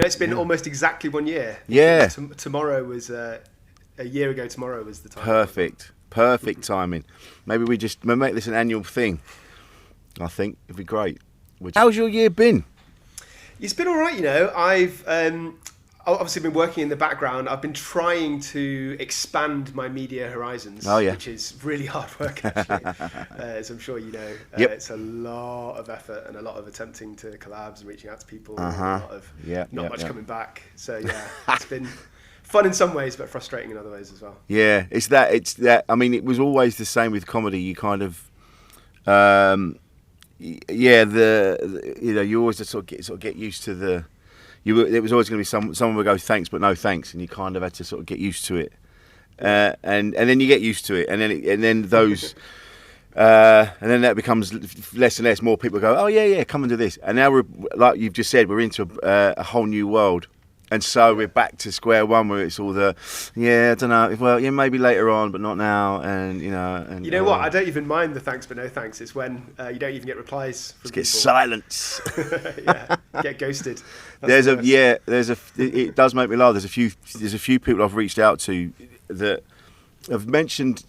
it's been almost exactly 1 year. Yeah. Tomorrow was a year ago. Tomorrow was the time. Perfect timing. Maybe we make this an annual thing. I think it'd be great. How's your year been? It's been all right. You know, I've obviously been working in the background. I've been trying to expand my media horizons, which is really hard work, actually. As I'm sure you know, it's a lot of effort and a lot of attempting to collabs and reaching out to people. And a lot of not much coming back. So yeah, it's been fun in some ways, but frustrating in other ways as well. Yeah, it's that. I mean, it was always the same with comedy. You kind of, you always just sort of get used to the. It was always going to be someone would go thanks, but no thanks, and you kind of had to sort of get used to it, and then you get used to it, and then that becomes less and less. More people go, oh yeah, come and do this, and now we're, like you've just said, we're into a whole new world, and so we're back to square one where it's all I don't know, well yeah, maybe later on, but not now, and you know what, I don't even mind the thanks but no thanks. It's when you don't even get replies from people. Get silence. Get ghosted. It does make me laugh. There's a few people I've reached out to that have mentioned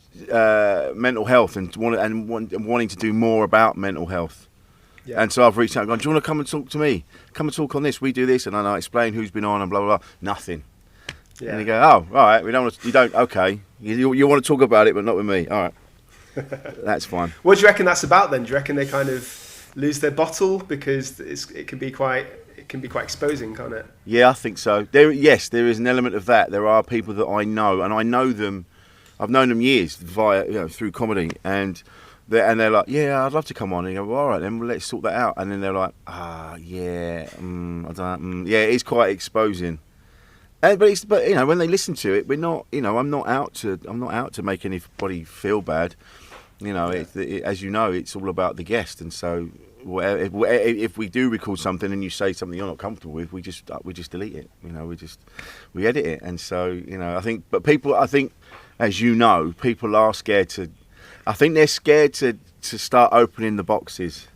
mental health and wanting to do more about mental health. Yeah. And so I've reached out and gone, do you want to come and talk to me? Come and talk on this. We do this, and I explain who's been on and blah blah blah. Nothing. Yeah. And you go, oh, all right. Okay. You want to talk about it, but not with me. All right. That's fine. What do you reckon that's about then? Do you reckon they kind of lose their bottle because it can be quite exposing, can't it? Yeah, I think so. There is an element of that. There are people that I know, and I know them. I've known them years through comedy, and they're like, yeah, I'd love to come on. And you go, well, all right, then let's sort that out. And then they're like, it's quite exposing. But when they listen to it, we're not. I'm not out to make anybody feel bad. As you know, it's all about the guest, and so if we do record something and you say something you're not comfortable with, we just delete it. We edit it, and so I think. But people, as you know, people are scared to. I think they're scared to start opening the boxes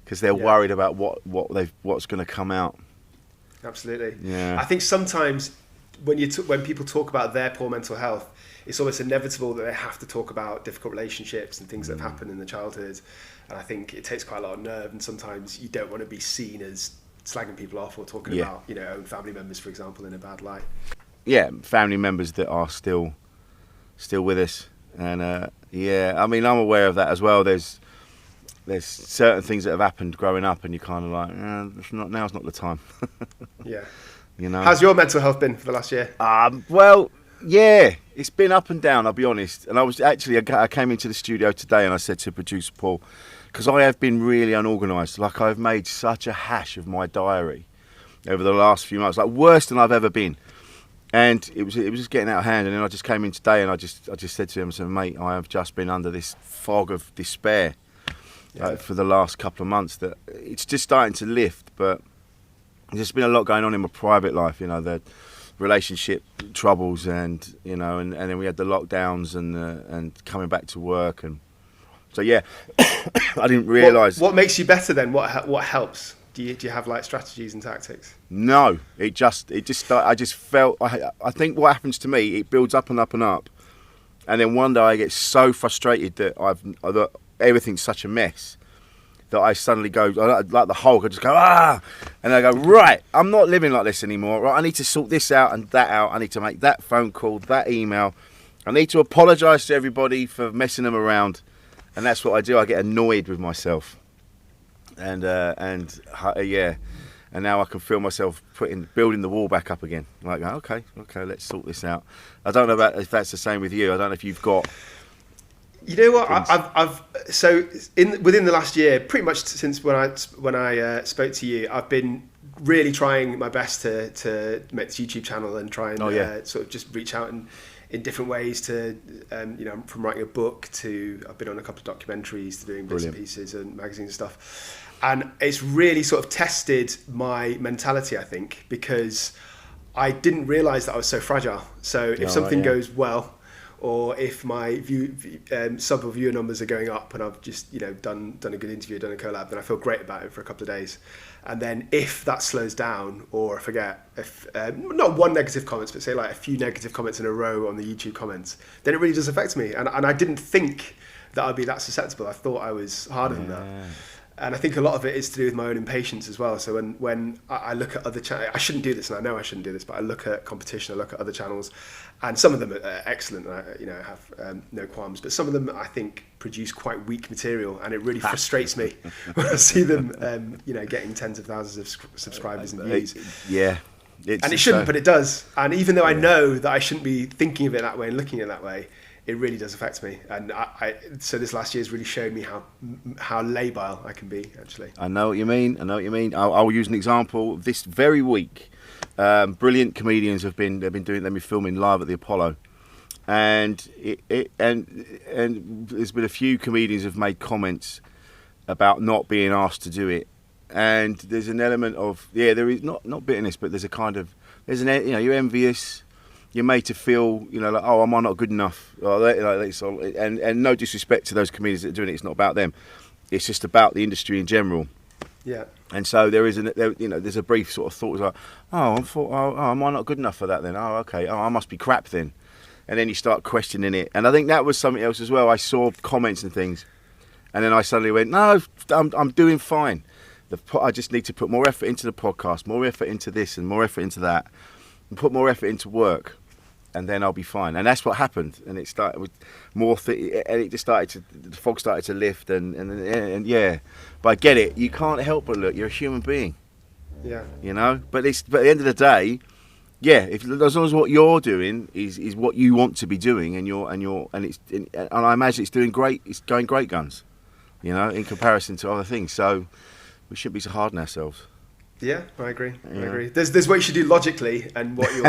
because they're worried about what's going to come out. Absolutely. Yeah. I think sometimes when people talk about their poor mental health, it's almost inevitable that they have to talk about difficult relationships and things that have happened in the childhood. And I think it takes quite a lot of nerve, and sometimes you don't want to be seen as slagging people off or talking about own family members, for example, in a bad light. Yeah, family members that are still with us. And I mean, I'm aware of that as well. There's certain things that have happened growing up, and you're kind of like, now's not the time. Yeah. How's your mental health been for the last year? Well, yeah, it's been up and down, I'll be honest. And I came into the studio today and I said to producer Paul, because I have been really unorganised. Like, I've made such a hash of my diary over the last few months, like worse than I've ever been. And it was just getting out of hand. And then I just came in today and I just said to him, I said, mate, I have just been under this fog of despair for the last couple of months. That it's just starting to lift, but there's been a lot going on in my private life. The relationship troubles, and and then we had the lockdowns and coming back to work, and so I didn't realise. What makes you better then? What helps? Do you have like strategies and tactics? No, I just felt. I think what happens to me, it builds up and up and up, and then one day I get so frustrated that everything's such a mess that I suddenly go like the Hulk. I just go and I go, right, I'm not living like this anymore. Right, I need to sort this out and that out. I need to make that phone call, that email. I need to apologise to everybody for messing them around, and that's what I do. I get annoyed with myself. And now I can feel myself building the wall back up again. Like, okay, let's sort this out. I don't know if that's the same with you. I don't know if you've got. You know what? Within the last year, pretty much since when I spoke to you, I've been really trying my best to make this YouTube channel and try and sort of just reach out in different ways to, from writing a book to I've been on a couple of documentaries to doing bits and pieces and magazines and stuff. And it's really sort of tested my mentality, I think, because I didn't realise that I was so fragile. So if something goes well, or if my sub or viewer numbers are going up and I've just done a good interview, done a collab, then I feel great about it for a couple of days. And then if that slows down, or if I get not one negative comments, but say like a few negative comments in a row on the YouTube comments, then it really does affect me. And I didn't think that I'd be that susceptible. I thought I was harder than that. And I think a lot of it is to do with my own impatience as well. So when I look at other channels, I shouldn't do this, and I know I shouldn't do this, but I look at competition, I look at other channels, and some of them are excellent, and I have no qualms, but some of them I think produce quite weak material, and it really frustrates me when I see them, getting tens of thousands of subscribers and views. Yeah. And it shouldn't, but it does. And even though I know that I shouldn't be thinking of it that way and looking at it that way, it really does affect me. And so this last year has really showed me how labile I can be, actually. I know what you mean. I'll use an example. This very week, brilliant comedians have been filming live at the Apollo. And there's been a few comedians have made comments about not being asked to do it. And there's an element of, there is not bitterness, but you're envious. You're made to feel, like, oh, am I not good enough? And no disrespect to those comedians that are doing it. It's not about them. It's just about the industry in general. Yeah. And so there's a brief sort of thought like, am I not good enough for that then? Oh, okay. Oh, I must be crap then. And then you start questioning it. And I think that was something else as well. I saw comments and things, and then I suddenly went, no, I'm doing fine. I just need to put more effort into the podcast, more effort into this, and more effort into that, and put more effort into work, and then I'll be fine. And that's what happened. And it started with more, and it just started the fog started to lift, and yeah. But I get it. You can't help but look. You're a human being. Yeah. But at the end of the day, yeah. As long as what you're doing is what you want to be doing, and I imagine it's doing great. It's going great guns, in comparison to other things. So we shouldn't be so hard on ourselves. Yeah, I agree. There's what you should do logically, and what you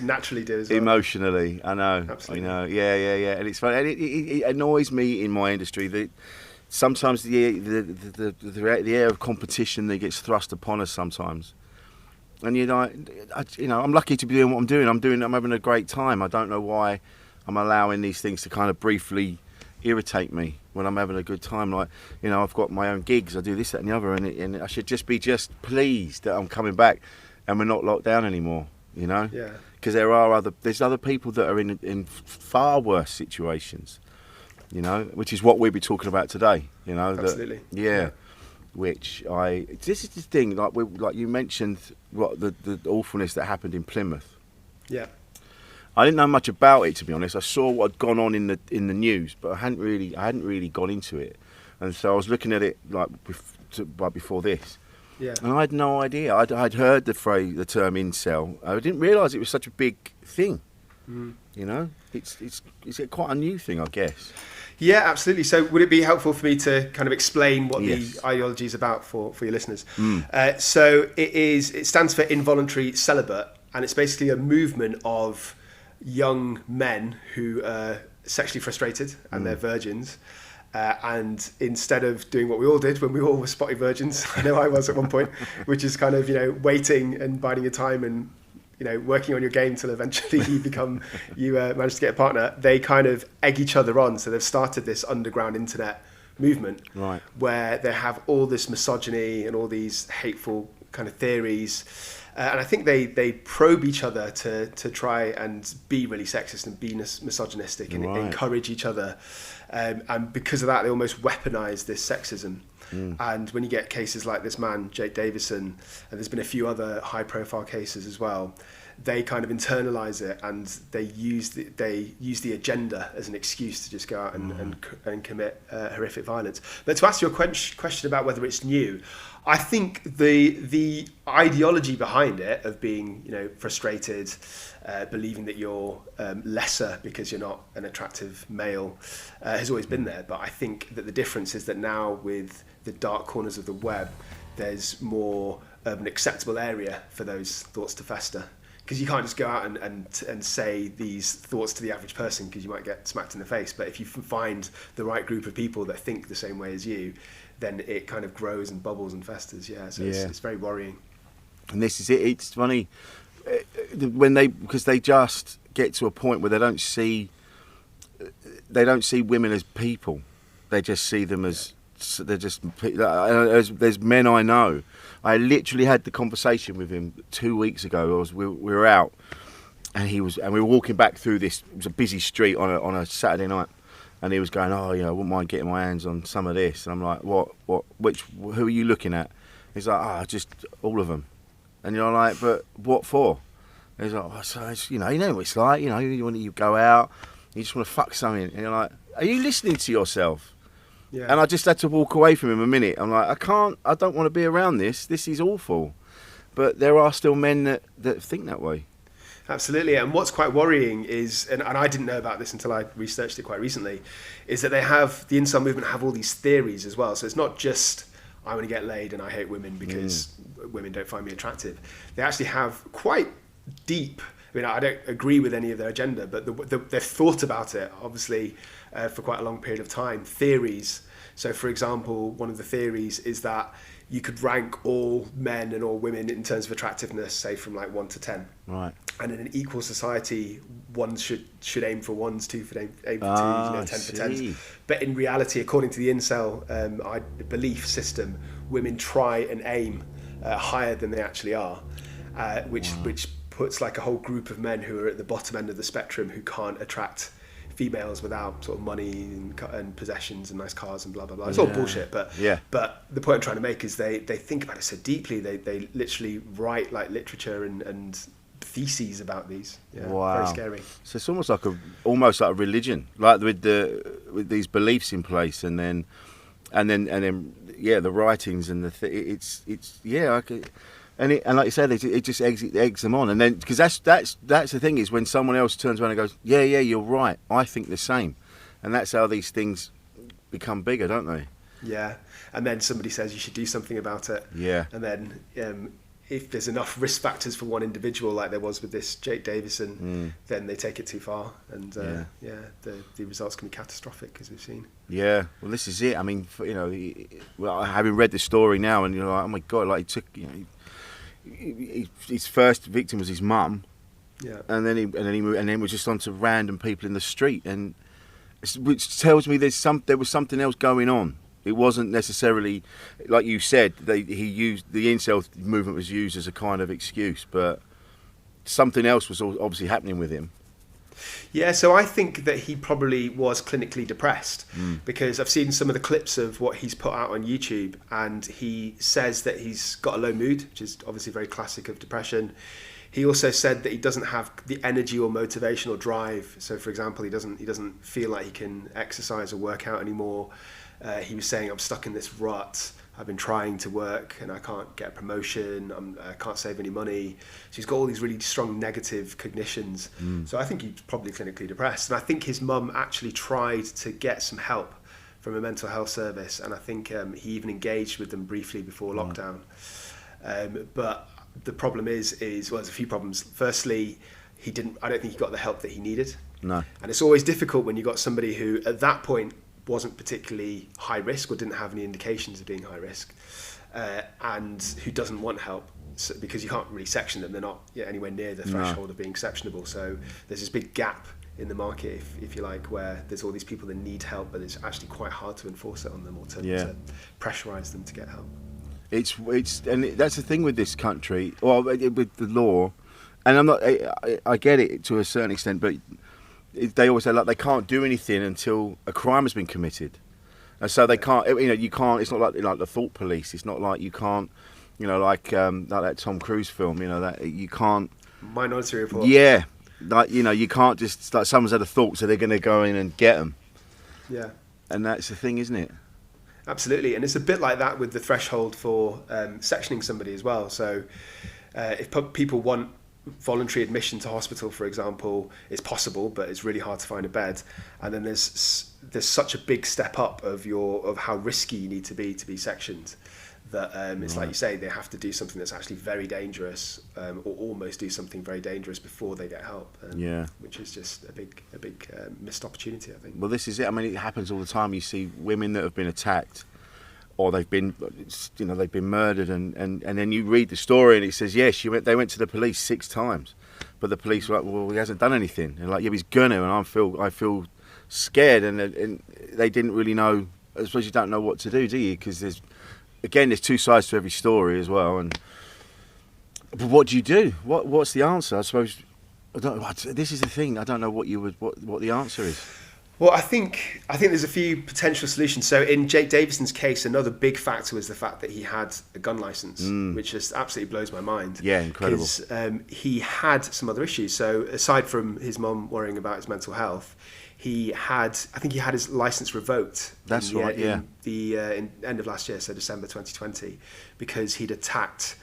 naturally do as well. Emotionally, I know. Absolutely. I know. Yeah. And it's funny. And it annoys me in my industry that sometimes the air of competition that gets thrust upon us sometimes. And I'm lucky to be doing what I'm doing. I'm having a great time. I don't know why I'm allowing these things to kind of briefly irritate me when I'm having a good time. Like, I've got my own gigs, I do this, that and the other, and I should just be pleased that I'm coming back and we're not locked down anymore, Yeah. Because there's other people that are in far worse situations, which is what we'll be talking about today, Absolutely. This is the thing, like you mentioned, what the awfulness that happened in Plymouth. Yeah. I didn't know much about it, to be honest. I saw what had gone on in the news, but I hadn't really gone into it, and so I was looking at it like before this. Yeah. And I had no idea. I'd heard the term incel. I didn't realise it was such a big thing. Mm. It's quite a new thing, I guess. Yeah, absolutely. So would it be helpful for me to kind of explain what the ideology is about for your listeners? Mm. So it stands for involuntary celibate, and it's basically a movement of young men who are sexually frustrated and they're virgins, and instead of doing what we all did when we all were spotty virgins, I know I was at one point, which is kind of waiting and biding your time and working on your game till eventually you manage to get a partner, they kind of egg each other on. So they've started this underground internet movement, right, where they have all this misogyny and all these hateful kind of theories. And I think they probe each other to try and be really sexist and be misogynistic and encourage each other. And because of that, they almost weaponize this sexism. Mm. And when you get cases like this man, Jake Davison, and there's been a few other high-profile cases as well, they kind of internalize it, and they use the agenda as an excuse to just go out and commit horrific violence. But to answer your question about whether it's new, I think the ideology behind it of being frustrated, believing that you're lesser because you're not an attractive male, has always been there. But I think that the difference is that now with the dark corners of the web, there's more of an acceptable area for those thoughts to fester. Because you can't just go out and say these thoughts to the average person, because you might get smacked in the face. But if you find the right group of people that think the same way as you, then it kind of grows and bubbles and festers. It's very worrying. And this is it. It's funny when because they just get to a point where they don't see women as people. They just see them as there's men I know. I literally had the conversation with him 2 weeks ago. We were out, and we were walking back through this. It was a busy street on a Saturday night, and he was going, "Oh, I wouldn't mind getting my hands on some of this." And I'm like, "What? Who are you looking at?" He's like, just all of them. And you're like, "But what for?" And he's like, "Oh, so it's, you know what it's like. You go out, you just want to fuck something." And you're like, "Are you listening to yourself?" Yeah. And I just had to walk away from him a minute. I'm like, I don't want to be around this. This is awful. But there are still men that think that way. Absolutely. And what's quite worrying is, and I didn't know about this until I researched it quite recently, is that the incel movement have all these theories as well. So it's not just, I want to get laid and I hate women because women don't find me attractive. They actually have quite deep, I don't agree with any of their agenda, but they've thought about it, obviously, for quite a long period of time. Theories. So, for example, one of the theories is that you could rank all men and all women in terms of attractiveness, say from like 1 to 10. Right. And in an equal society, one should aim for ones, two should aim for twos, 10 for tens. But in reality, according to the Incel belief system, women try and aim higher than they actually are, which puts like a whole group of men who are at the bottom end of the spectrum who can't attract females without sort of money and possessions and nice cars and blah blah blah. It's all bullshit, but the point I'm trying to make is they think about it so deeply. They literally write like literature and theses about these. Very scary. So it's almost like a religion, like with these beliefs in place, and then the writings and And like you said, it just eggs them on, and then because that's the thing is when someone else turns around and goes, yeah, you're right, I think the same, and that's how these things become bigger, don't they? Yeah, and then somebody says you should do something about it. Yeah, and then if there's enough risk factors for one individual, like there was with this Jake Davison, then they take it too far, and the results can be catastrophic, as we've seen. Yeah, well, this is it. I mean, having read the story now, and you're like, oh my god, like he took, his first victim was his mum, and then he was just onto random people in the street, and which tells me there was something else going on. It wasn't necessarily, like you said, the incel movement was used as a kind of excuse, but something else was obviously happening with him. Yeah, so I think that he probably was clinically depressed, because I've seen some of the clips of what he's put out on YouTube, and he says that he's got a low mood, which is obviously very classic of depression. He also said that he doesn't have the energy or motivation or drive. So, for example, he doesn't feel like he can exercise or work out anymore. He was saying, I'm stuck in this rut. I've been trying to work and I can't get a promotion. I can't save any money. So he's got all these really strong negative cognitions. So I think he's probably clinically depressed. And I think his mum actually tried to get some help from a mental health service. And I think he even engaged with them briefly before lockdown. But the problem is there's a few problems. Firstly, I don't think he got the help that he needed. No. And it's always difficult when you've got somebody who at that point wasn't particularly high risk or didn't have any indications of being high risk, and who doesn't want help, because you can't really section them. They're not anywhere near the threshold of being exceptionable. So there's this big gap in the market, if you like, where there's all these people that need help, but it's actually quite hard to enforce it on them or to pressurise them to get help. It's and that's the thing with this country, well, with the law, and I get it to a certain extent, but they always say like they can't do anything until a crime has been committed, and so they can't. You can't. It's not like the thought police. It's not like you can't. Like that Tom Cruise film. That you can't. Minority Report. Yeah, you can't just like someone's had a thought, so they're going to go in and get them. Yeah, and that's the thing, isn't it? Absolutely, and it's a bit like that with the threshold for sectioning somebody as well. So if people want voluntary admission to hospital, for example, it's possible, but it's really hard to find a bed. And then there's such a big step up of how risky you need to be sectioned, that it's like you say, they have to do something that's actually very dangerous, or almost do something very dangerous before they get help. Which is just a big missed opportunity, I think. Well, this is it. I mean, it happens all the time. You see women that have been attacked, or they've been murdered, and then you read the story and it says, yes, they went to the police 6 times, But the police were like, well, he hasn't done anything. And like, yeah, he's gonna, and I feel scared, and they didn't really know. I suppose you don't know what to do you? Because there's two sides to every story as well. But what do you do? What's the answer? I suppose this is the thing. I don't know what the answer is. Well, I think there's a few potential solutions. So in Jake Davison's case, another big factor was the fact that he had a gun license, which just absolutely blows my mind. Yeah, incredible. Because he had some other issues. So aside from his mum worrying about his mental health, I think he had his license revoked. That's right. In the end of last year, so December 2020, because he'd attacked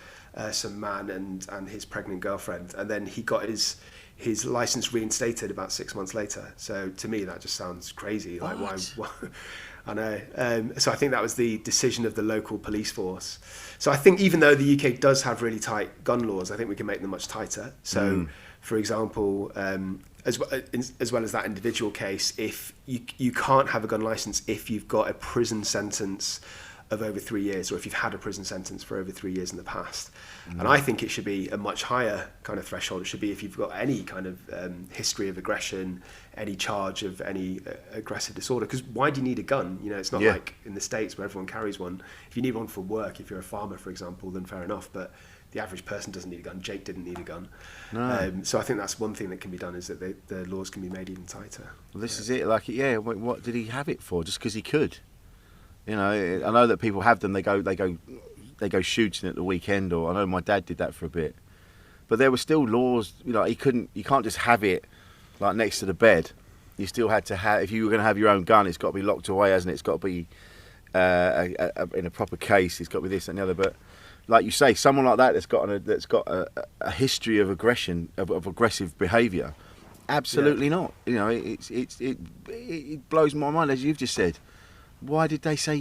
some man and his pregnant girlfriend, and then he got his license reinstated about 6 months later. So to me, that just sounds crazy. Like, why? I know. So I think that was the decision of the local police force. So I think even though the UK does have really tight gun laws, I think we can make them much tighter. So, for example, as well as that individual case, if you can't have a gun license if you've got a prison sentence of over 3 years, or if you've had a prison sentence for over 3 years in the past. And I think it should be a much higher kind of threshold. It should be if you've got any kind of history of aggression, any charge of any aggressive disorder. Because why do you need a gun? You know, it's not like in the States where everyone carries one. If you need one for work, if you're a farmer, for example, then fair enough. But the average person doesn't need a gun. Jake didn't need a gun. No. So I think that's one thing that can be done, is that the laws can be made even tighter. Well, this is it. Like, what did he have it for? Just because he could? You know, I know that people have them. They go shooting at the weekend, or I know my dad did that for a bit. But there were still laws. You know, you can't just have it like next to the bed. You still had to have. If you were going to have your own gun, it's got to be locked away, hasn't it? It's got to be in a proper case. It's got to be this and the other. But like you say, someone like that that's got a history of aggression, of aggressive behaviour. Absolutely not. You know, it blows my mind, as you've just said. Why did they say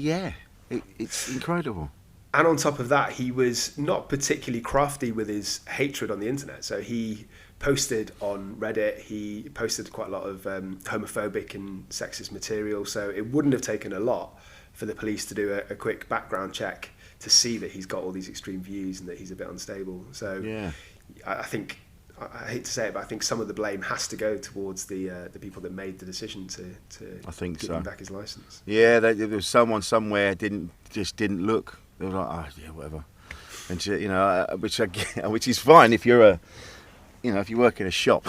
it's incredible. And on top of that, he was not particularly crafty with his hatred on the internet. So he posted on Reddit, he posted quite a lot of homophobic and sexist material. So it wouldn't have taken a lot for the police to do a quick background check to see that he's got all these extreme views and that he's a bit unstable. So I think, I hate to say it, but I think some of the blame has to go towards the people that made the decision to give him back his license. Yeah, there was someone somewhere didn't look. They were like, whatever, and you know, which is fine if you're if you work in a shop.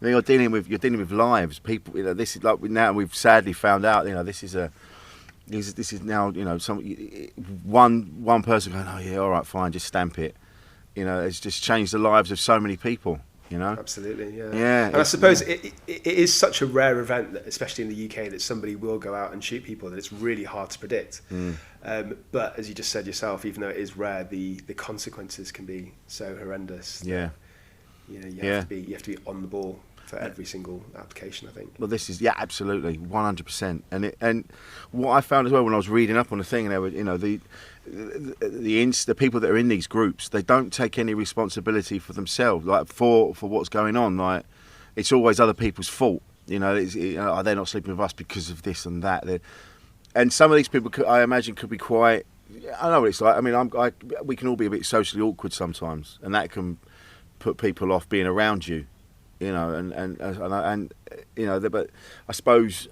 you're dealing with lives, people. You know, this is like now we've sadly found out. You know, this is now, you know, one person going, oh yeah, all right, fine, just stamp it. You know, it's just changed the lives of so many people, you know? Absolutely, yeah. Yeah. And I suppose it is such a rare event, that, especially in the UK, that somebody will go out and shoot people, that it's really hard to predict. But as you just said yourself, even though it is rare, the consequences can be so horrendous. Yeah. You know, you have to be on the ball for every single application, I think. Well, this is, absolutely, 100%. And what I found as well when I was reading up on the thing, and they were, you know, the people that are in these groups, they don't take any responsibility for themselves, like for what's going on. Like, it's always other people's fault. You know, they're not sleeping with us because of this and that. And some of these people, I imagine, could be quite. I know what it's like. I mean, we can all be a bit socially awkward sometimes, and that can put people off being around you. You know, and you know, but I suppose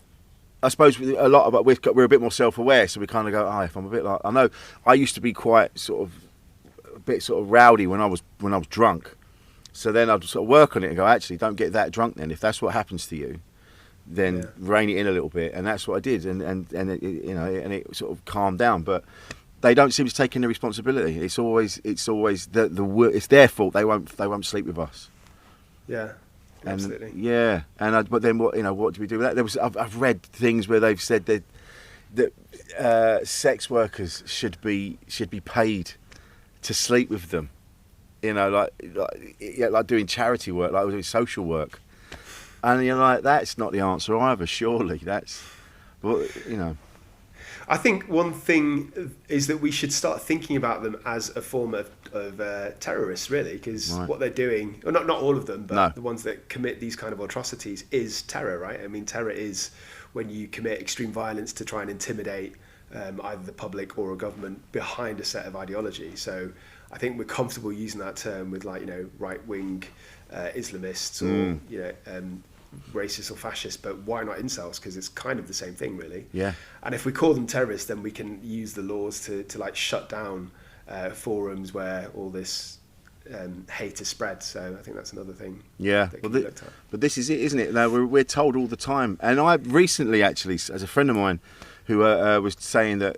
a lot of it, we're a bit more self-aware, so we kind of go, if I'm a bit like, I know I used to be quite a bit rowdy when I was drunk, so then I'd sort of work on it and go, actually, don't get that drunk then. If that's what happens to you, then rein it in a little bit, and that's what I did, and it, you know, and it sort of calmed down. But they don't seem to take any responsibility. It's always it's their fault. They won't sleep with us. Yeah. Absolutely. But then what do we do with that? I've read things where they've said that sex workers should be paid to sleep with them. You know, like doing charity work, like doing social work. And you're like, that's not the answer either. Surely that's, you know. I think one thing is that we should start thinking about them as a form of terrorists, really, because what they're doing, well, not all of them, but the ones that commit these kind of atrocities, is terror, right? I mean, terror is when you commit extreme violence to try and intimidate either the public or a government behind a set of ideology. So I think we're comfortable using that term with, like, right-wing Islamists or racist or fascist, but why not incels? Because it's kind of the same thing, really. Yeah. And if we call them terrorists, then we can use the laws to like shut down forums where all this hate is spread. So I think that's another thing. Yeah. But this is it, isn't it? Now we're told all the time. And I recently, actually, as a friend of mine who was saying that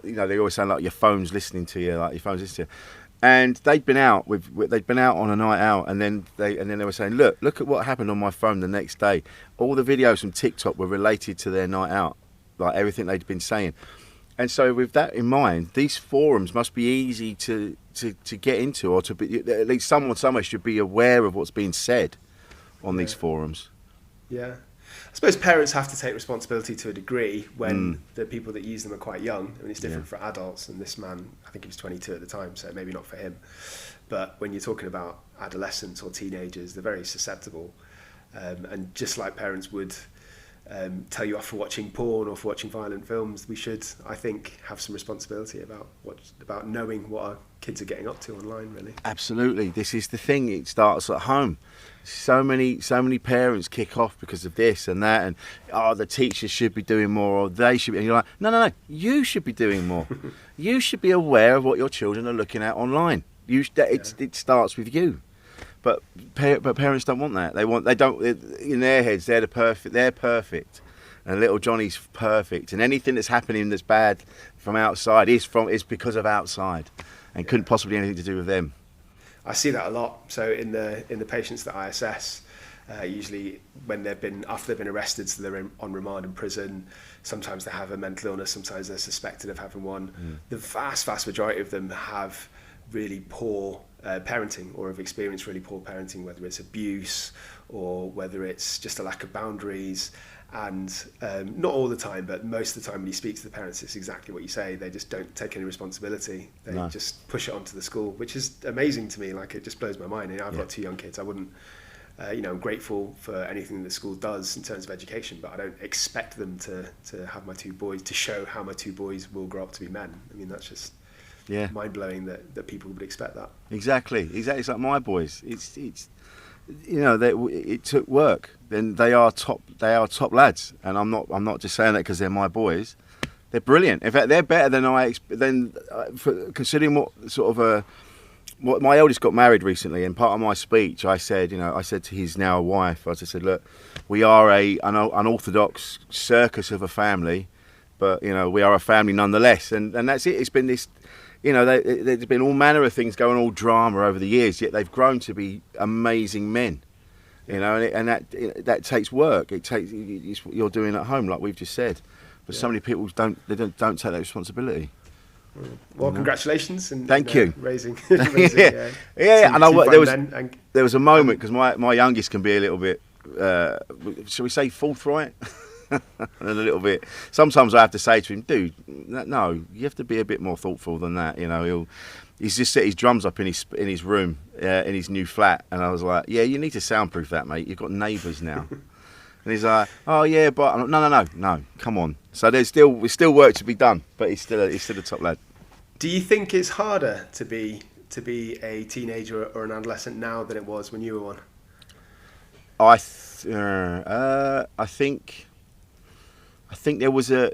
they always sound like your phone's listening to you, like your phone's listening to you. And they'd been out on a night out, and then they were saying, look at what happened on my phone the next day. All the videos from TikTok were related to their night out, like everything they'd been saying. And so with that in mind, these forums must be easy to get into, or to be, at least someone somewhere should be aware of what's being said on these forums. Yeah. I suppose parents have to take responsibility to a degree when the people that use them are quite young. I mean, it's different for adults, and this man, I think he was 22 at the time, so maybe not for him. But when you're talking about adolescents or teenagers, they're very susceptible. And just like parents would tell you off for watching porn or for watching violent films, we should, I think, have some responsibility about knowing what our kids are getting up to online, really. Absolutely. This is the thing. It starts at home. So many parents kick off because of this and that, and the teachers should be doing more, or they should be. And you're like, no, you should be doing more. You should be aware of what your children are looking at online. It starts with you. But parents don't want that. They don't. In their heads, they're perfect, and little Johnny's perfect, and anything that's happening that's bad from outside is because of outside, and couldn't possibly have anything to do with them. I see that a lot. So in the patients that I assess, usually after they've been arrested, so they're on remand in prison. Sometimes they have a mental illness. Sometimes they're suspected of having one. The vast majority of them have really poor parenting, or have experienced really poor parenting, whether it's abuse or whether it's just a lack of boundaries. And not all the time, but most of the time when you speak to the parents, it's exactly what you say. They just don't take any responsibility. They just push it onto the school, which is amazing to me. Like, it just blows my mind. I've got 2 young kids. I wouldn't, I'm grateful for anything the school does in terms of education, but I don't expect them to have my 2 boys, to show how my 2 boys will grow up to be men. I mean, that's just mind-blowing that people would expect that. Exactly. It's like my boys. It's it took work. Then they are top lads, and I'm not just saying that because they're my boys. They're brilliant. In fact, they're better than considering what sort of what my eldest got married recently, and part of my speech I said to his now wife, I just said, look, we are an unorthodox circus of a family, but we are a family nonetheless, and that's it. It's been this. There's been all manner of things going, all drama over the years, yet they've grown to be amazing men. And that takes work. It's what you're doing at home, like we've just said. But so many people don't take that responsibility. Well, congratulations and thank you. Raising yeah. And there was a moment, because my youngest can be a little bit, shall we say, forthright. And a little bit. Sometimes I have to say to him, dude, no, you have to be a bit more thoughtful than that. He's just set his drums up in his room, in his new flat, and I was like, yeah, you need to soundproof that, mate. You've got neighbours now. And he's like, oh yeah, but I'm like, no, come on. So there's still work to be done, but he's still a top lad. Do you think it's harder to be a teenager or an adolescent now than it was when you were one? I think there was a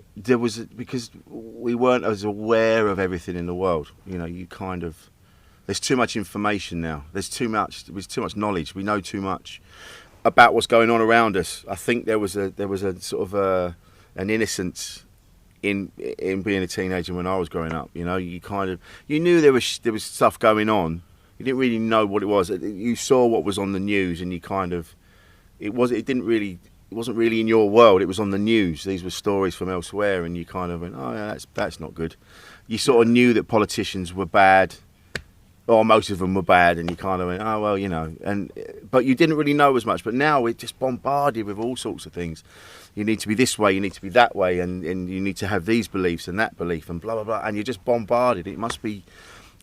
because we weren't as aware of everything in the world. There's too much information now. There's too much knowledge. We know too much about what's going on around us. I think there was a sort of an innocence in being a teenager when I was growing up. You knew there was stuff going on. You didn't really know what it was. You saw what was on the news, and it wasn't really in your world. It was on the news. These were stories from elsewhere, and you kind of went, oh yeah, that's not good. You sort of knew that politicians were bad, or most of them were bad, and you kind of went, oh well, but you didn't really know as much. But now we're just bombarded with all sorts of things. You need to be this way, you need to be that way, and you need to have these beliefs and that belief, and blah blah blah. And you're just bombarded. It must be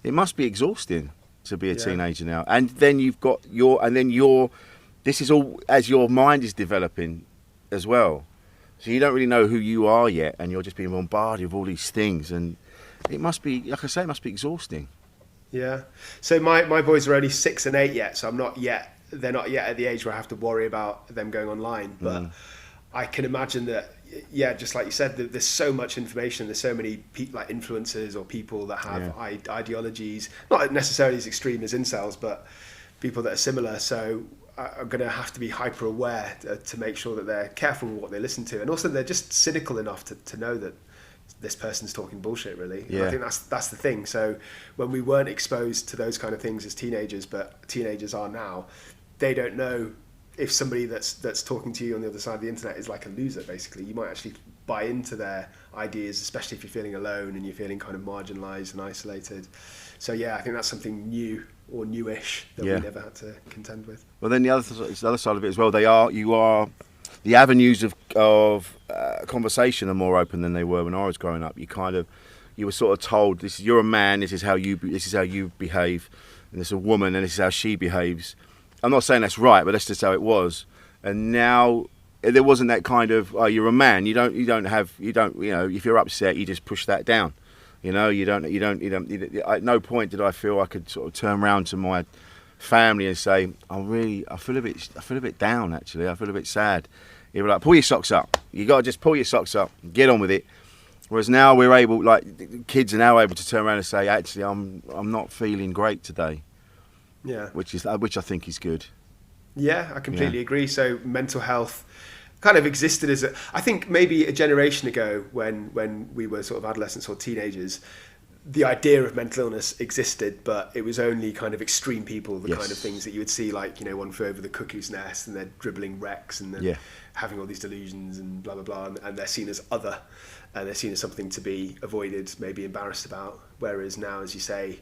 exhausting to be a teenager now. And then this is all as your mind is developing as well. So you don't really know who you are yet, and you're just being bombarded with all these things, and it must be, like I say, it must be exhausting. Yeah. So my boys are only 6 and 8 yet, so they're not yet at the age where I have to worry about them going online. But I can imagine that, yeah, just like you said, there's so much information. There's so many like influencers or people that have ideologies, not necessarily as extreme as incels, but people that are similar. So are going to have to be hyper aware to make sure that they're careful with what they listen to, and also they're just cynical enough to know that this person's talking bullshit, really. Yeah. And I think that's the thing. So when we weren't exposed to those kind of things as teenagers, but teenagers are now, they don't know if somebody that's talking to you on the other side of the internet is like a loser. Basically, you might actually buy into their ideas, especially if you're feeling alone and you're feeling kind of marginalized and isolated. So yeah, I think that's something new or newish that we never had to contend with. Well, then the other side of it as well, the avenues of conversation are more open than they were when I was growing up. You were sort of told, you're a man, this is how you behave, and this is a woman, and this is how she behaves. I'm not saying that's right, but that's just how it was. And now there wasn't that kind of, oh, you're a man. You don't, if you're upset, you just push that down. At no point did I feel I could sort of turn around to my family and say, I feel a bit down, actually. I feel a bit sad. You were like, pull your socks up. You got to just pull your socks up, get on with it. Whereas now we're able, like, kids are now able to turn around and say, actually, I'm not feeling great today. Yeah. Which I think is good. Yeah, I completely agree. So mental health kind of existed as I think maybe a generation ago when we were sort of adolescents or teenagers, the idea of mental illness existed, but it was only kind of extreme people, the kind of things that you would see, like, One Flew Over the Cuckoo's Nest, and they're dribbling wrecks and then having all these delusions and blah, blah, blah, and they're seen as other, and they're seen as something to be avoided, maybe embarrassed about. Whereas now, as you say,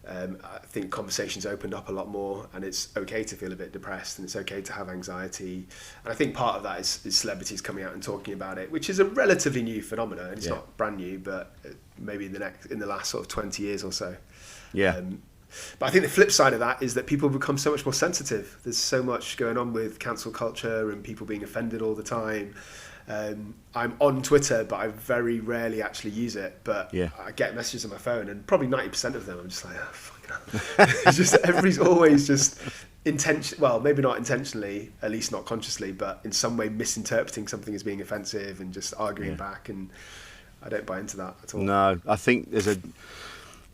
I think conversations opened up a lot more, and it's okay to feel a bit depressed, and it's okay to have anxiety. And I think part of that is celebrities coming out and talking about it, which is a relatively new phenomenon. It's not brand new, but maybe in the last sort of 20 years or so. Yeah. But I think the flip side of that is that people become so much more sensitive. There's so much going on with cancel culture and people being offended all the time. I'm on Twitter, but I very rarely actually use it. But I get messages on my phone, and probably 90% of them, I'm just like, oh, fucking hell. It's just everybody's always just well, maybe not intentionally, at least not consciously, but in some way misinterpreting something as being offensive and just arguing back. And I don't buy into that at all. No, I think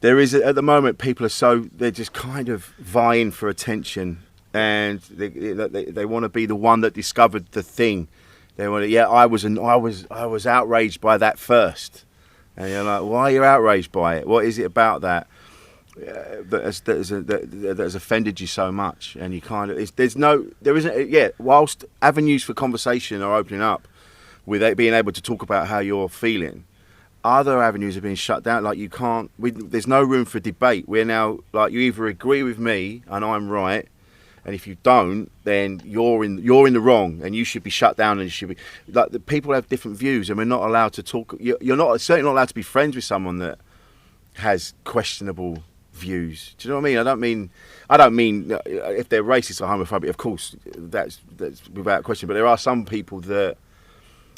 there is at the moment, people they're just kind of vying for attention, and they want to be the one that discovered the thing. They want to, I was outraged by that first, and you're like, why are you outraged by it? What is it about that that has offended you so much? And you kind of, whilst avenues for conversation are opening up, with it being able to talk about how you're feeling, other avenues are being shut down. Like there's no room for debate. We're now like, you either agree with me and I'm right, and if you don't, then you're in the wrong, and you should be shut down. And you should be like, the people have different views, and we're not allowed to talk. You're certainly not allowed to be friends with someone that has questionable views. Do you know what I mean? I don't mean if they're racist or homophobic. Of course, that's without question. But there are some people that,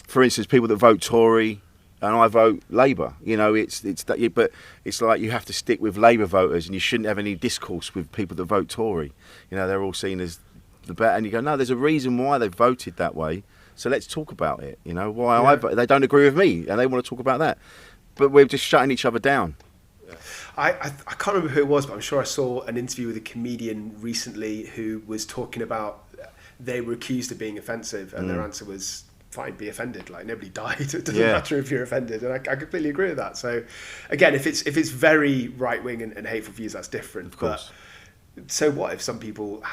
for instance, people that vote Tory, and I vote Labour. But it's like you have to stick with Labour voters, and you shouldn't have any discourse with people that vote Tory. They're all seen as the better. And you go, no, there's a reason why they voted that way. So let's talk about it. They don't agree with me, and they want to talk about that. But we're just shutting each other down. I can't remember who it was, but I'm sure I saw an interview with a comedian recently who was talking about they were accused of being offensive, and their answer was, fine, be offended. Like, nobody died. It doesn't matter if you're offended, and I completely agree with that. So, again, if it's very right wing and hateful views, that's different. Of course. But so what if some people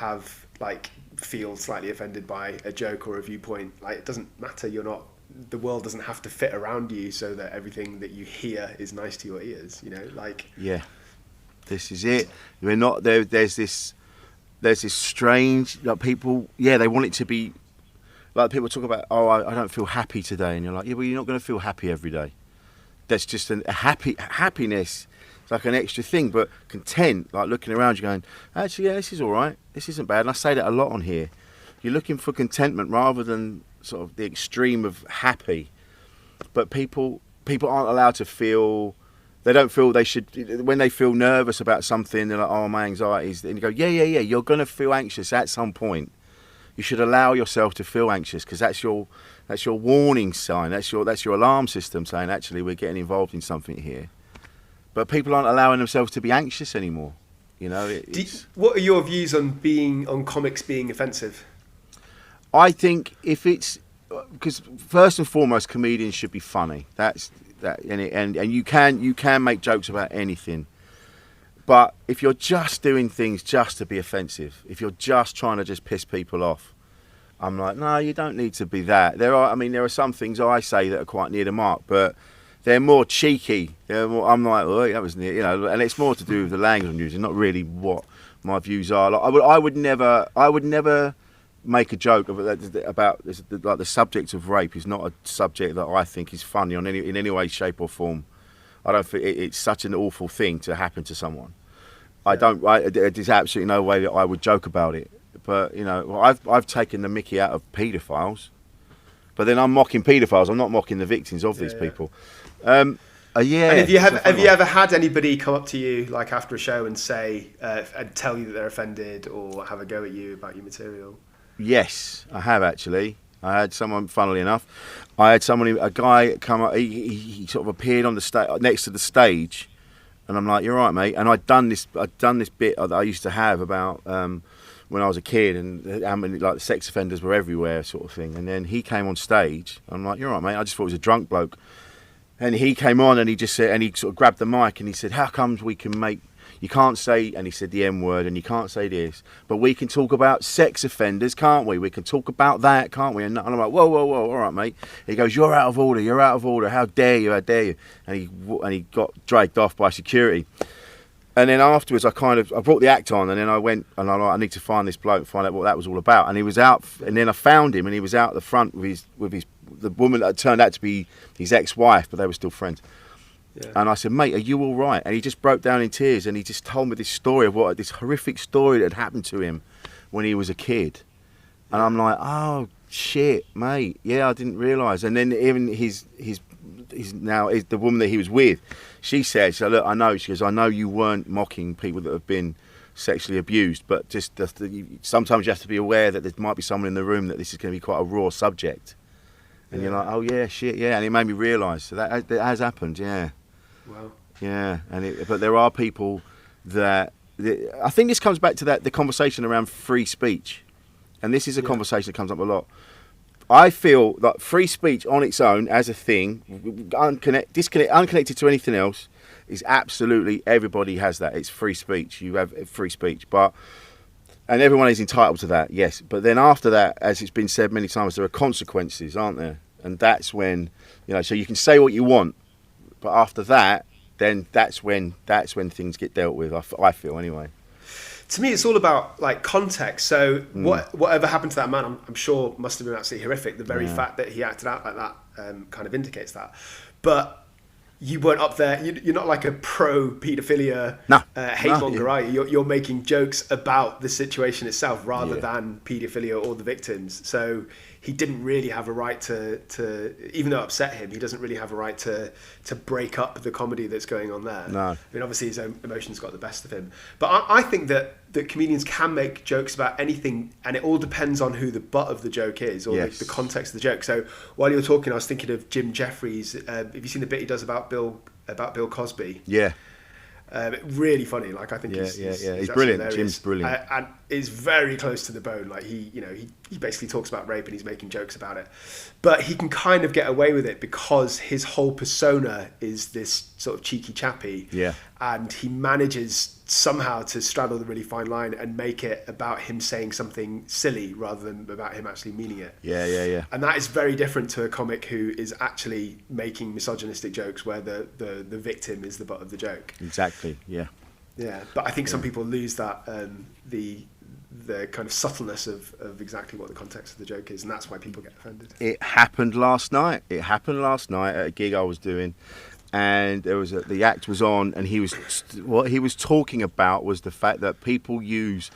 feel slightly offended by a joke or a viewpoint? Like, it doesn't matter. The world doesn't have to fit around you so that everything that you hear is nice to your ears. This is it. We're not there. There's this strange people. Yeah, they want it to be. Like, people talk about, I don't feel happy today, and you're like, well, you're not going to feel happy every day. That's just a happiness. It's like an extra thing, but content, like looking around, you're going, actually, this is all right. This isn't bad. And I say that a lot on here. You're looking for contentment rather than sort of the extreme of happy, but people aren't allowed to feel. They don't feel they should. When they feel nervous about something, they're like, "Oh, my anxieties." And you go, "Yeah. You're gonna feel anxious at some point. You should allow yourself to feel anxious because that's your warning sign. That's your alarm system saying, actually, we're getting involved in something here." But people aren't allowing themselves to be anxious anymore. You know. What are your views on comics being offensive? I think if it's because first and foremost, comedians should be funny. And you can make jokes about anything, but if you're just doing things just to be offensive, if you're just trying to just piss people off, I'm like, no, you don't need to be that. There are some things I say that are quite near the mark, but they're more cheeky. I'm like, oh, that was near, and it's more to do with the language I'm using, not really what my views are. Like, I would never make a joke about like the subject of rape is not a subject that I think is funny in any way, shape or form. I don't think it's such an awful thing to happen to someone. There's absolutely no way that I would joke about it. But I've taken the mickey out of paedophiles, but then I'm mocking paedophiles. I'm not mocking the victims of these people. And have you ever had anybody come up to you like after a show and say and tell you that they're offended or have a go at you about your material? Yes, I have actually. I had someone, funnily enough, a guy come up. He sort of appeared on the next to the stage, and I'm like, "You're right, mate." And I'd done this bit that I used to have about when I was a kid, and how many like the sex offenders were everywhere, sort of thing. And then he came on stage. I'm like, "You're right, mate." I just thought he was a drunk bloke, and he came on and he just said, and he sort of grabbed the mic and he said, "How comes we can make?" You can't say, and he said the M word, and you can't say this, but we can talk about sex offenders, can't we? We can talk about that, can't we? And I'm like, whoa, all right, mate. He goes, you're out of order, how dare you? And he got dragged off by security. And then afterwards, I brought the act on, and then I went, and I'm like, I need to find this bloke, find out what that was all about. And he was out, and then I found him, and he was out the front with the woman that turned out to be his ex-wife, but they were still friends. Yeah. And I said, "Mate, are you all right?" And he just broke down in tears, and he just told me this story of this horrific story that had happened to him when he was a kid. And I'm like, "Oh shit, mate! Yeah, I didn't realise." And then even the woman that he was with, she said, "Look, I know." She goes, "I know you weren't mocking people that have been sexually abused, but just sometimes you have to be aware that there might be someone in the room that this is going to be quite a raw subject." And you're like, "Oh yeah, shit, yeah." And it made me realise that has happened, yeah. Wow. Yeah, but there are people that I think this comes back to the conversation around free speech, and this is a conversation that comes up a lot. I feel that free speech on its own as a thing, unconnected to anything else, is absolutely, everybody has that. It's free speech. You have free speech, and everyone is entitled to that, yes. But then after that, as it's been said many times, there are consequences, aren't there? And that's when, so you can say what you want, but after that, then that's when things get dealt with. I feel anyway. To me, it's all about like context. So whatever happened to that man, I'm sure must have been absolutely horrific. The very fact that he acted out like that kind of indicates that. But you weren't up there. You're not like a pro-paedophilia hate monger, are you? You're making jokes about the situation itself rather than paedophilia or the victims. So he didn't really have a right to even though it upset him, he doesn't really have a right to break up the comedy that's going on there. No. I mean, obviously his own emotions got the best of him. But I think that comedians can make jokes about anything, and it all depends on who the butt of the joke is, or the context of the joke. So while you were talking, I was thinking of Jim Jeffries. Have you seen the bit he does about Bill Cosby? Yeah. Really funny. Like I think he's brilliant. Hilarious. Jim's brilliant, and is very close to the bone. Like he basically talks about rape and he's making jokes about it, but he can kind of get away with it because his whole persona is this sort of cheeky chappy. Yeah, and he manages somehow to straddle the really fine line and make it about him saying something silly rather than about him actually meaning it. Yeah. And that is very different to a comic who is actually making misogynistic jokes where the victim is the butt of the joke. Exactly. Yeah. But I think some people lose that the kind of subtleness of exactly what the context of the joke is, and that's why people get offended. It happened last night at a gig I was doing. And there was the act was on, and what he was talking about was the fact that people use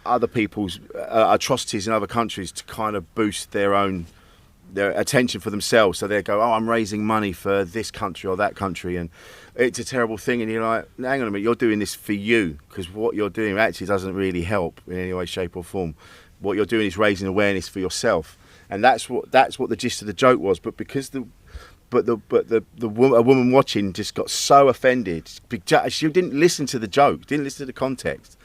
other people's atrocities in other countries to kind of boost their attention for themselves. So they go, oh, I'm raising money for this country or that country, and it's a terrible thing. And you're like, hang on a minute, you're doing this for you, because what you're doing actually doesn't really help in any way, shape or form. What you're doing is raising awareness for yourself, and that's what the gist of the joke was. But because a woman watching just got so offended, she didn't listen to the joke, didn't listen to the context.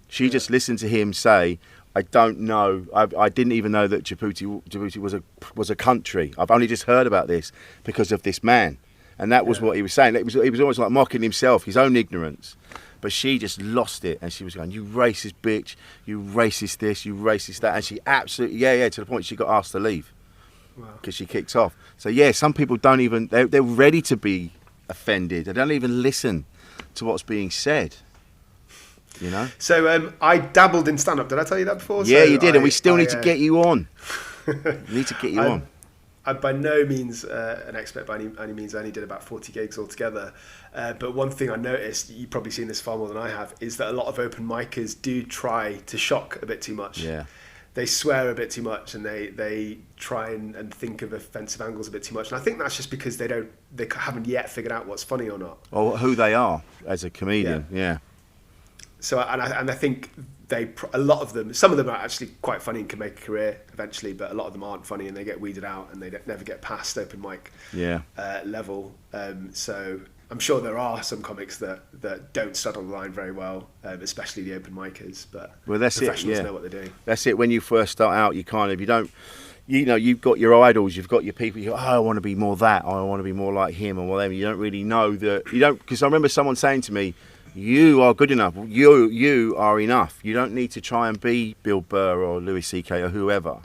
She just listened to him say, I don't know. I didn't even know that Djibouti was a country. I've only just heard about this because of this man, and that was what he was saying. He was almost like mocking himself, his own ignorance. But she just lost it, and she was going, "You racist bitch! You racist this! You racist that!" And she absolutely, to the point she got asked to leave because she kicked off. So some people don't even. They're ready to be offended. They don't even listen to what's being said. You know. So I dabbled in stand-up. Did I tell you that before? Yeah, you did, and we still need to get you on. We need to get you on. I'm by no means an expert by any means. I only did about 40 gigs altogether. But one thing I noticed, you've probably seen this far more than I have, is that a lot of open micers do try to shock a bit too much. Yeah. They swear a bit too much, and they try and think of offensive angles a bit too much. And I think that's just because they haven't yet figured out what's funny or not. Or who they are as a comedian, yeah. So, and I think a lot of them, some of them are actually quite funny and can make a career eventually, but a lot of them aren't funny and they get weeded out and they never get past open mic level. So I'm sure there are some comics that don't straddle the line very well, especially the open micers, but professionals know what they're doing. That's it. When you first start out, you've got your idols, you've got your people, you go, oh, I want to be more that, I want to be more like him or whatever. You don't really know because I remember someone saying to me, you are good enough. You are enough. You don't need to try and be Bill Burr or Louis C.K. or whoever.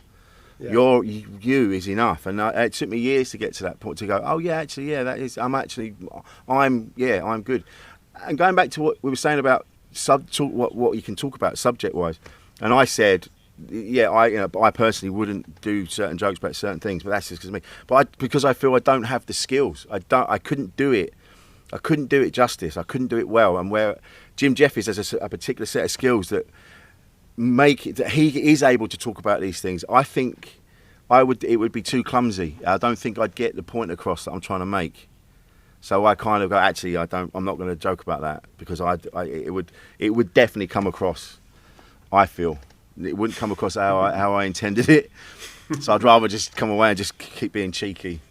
Yeah. You is enough. And it took me years to get to that point to go, oh yeah, actually, yeah, that is. I'm good. And going back to what we were saying about what you can talk about subject wise, and I said, I personally wouldn't do certain jokes about certain things, but that's just because of me. But because I feel I don't have the skills. I couldn't do it. I couldn't do it justice. I couldn't do it well. And where Jim Jeffries has a particular set of skills that make it that he is able to talk about these things, I think it would be too clumsy. I don't think I'd get the point across that I'm trying to make. So I kind of go, actually, I'm not going to joke about that because it would definitely come across. I feel it wouldn't come across how I intended it. So I'd rather just come away and just keep being cheeky.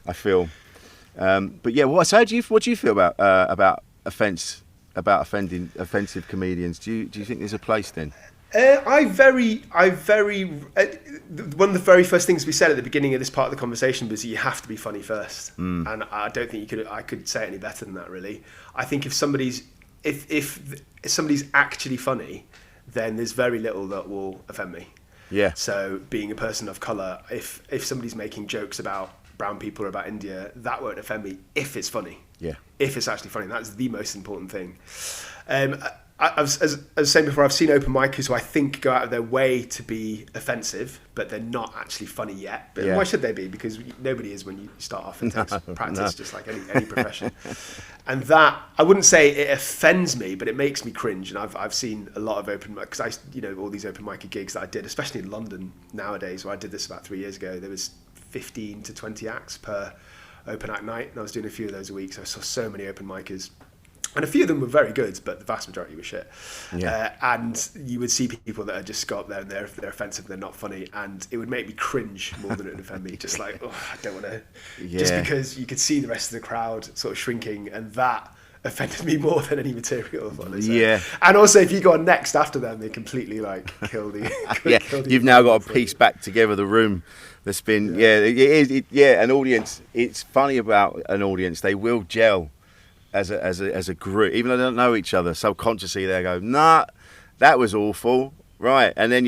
I feel. But yeah, what do you feel about offensive comedians? Do you think there's a place then? One of the very first things we said at the beginning of this part of the conversation was you have to be funny first, and I don't think I could say it any better than that. Really, I think if somebody's actually funny, then there's very little that will offend me. Yeah. So being a person of colour, if somebody's making jokes about brown people or about India, that won't offend me if it's funny. Yeah. If it's actually funny, that's the most important thing. As I was saying before, I've seen open micers who I think go out of their way to be offensive, but they're not actually funny yet. But why should they be? Because nobody is when you start off. It takes practice, just like any profession. And that, I wouldn't say it offends me, but it makes me cringe. And I've seen a lot of open mic, because all these open micer gigs that I did, especially in London nowadays, where I did this about 3 years ago, there was 15 to 20 acts per open act night, and I was doing a few of those a week, so I saw so many open micers. And a few of them were very good, but the vast majority were shit. Yeah. And you would see people that had just got up there and they're offensive, they're not funny, and it would make me cringe more than it would offend me. Just like, I don't want to. Yeah. Just because you could see the rest of the crowd sort of shrinking, and that offended me more than any material of what they said. Yeah. And also, if you go on next after them, they completely kill the. You've now got to piece back together the room. That's been an audience. It's funny about an audience; they will gel as a group, even though they don't know each other. Subconsciously, they go, "Nah, that was awful," right? And then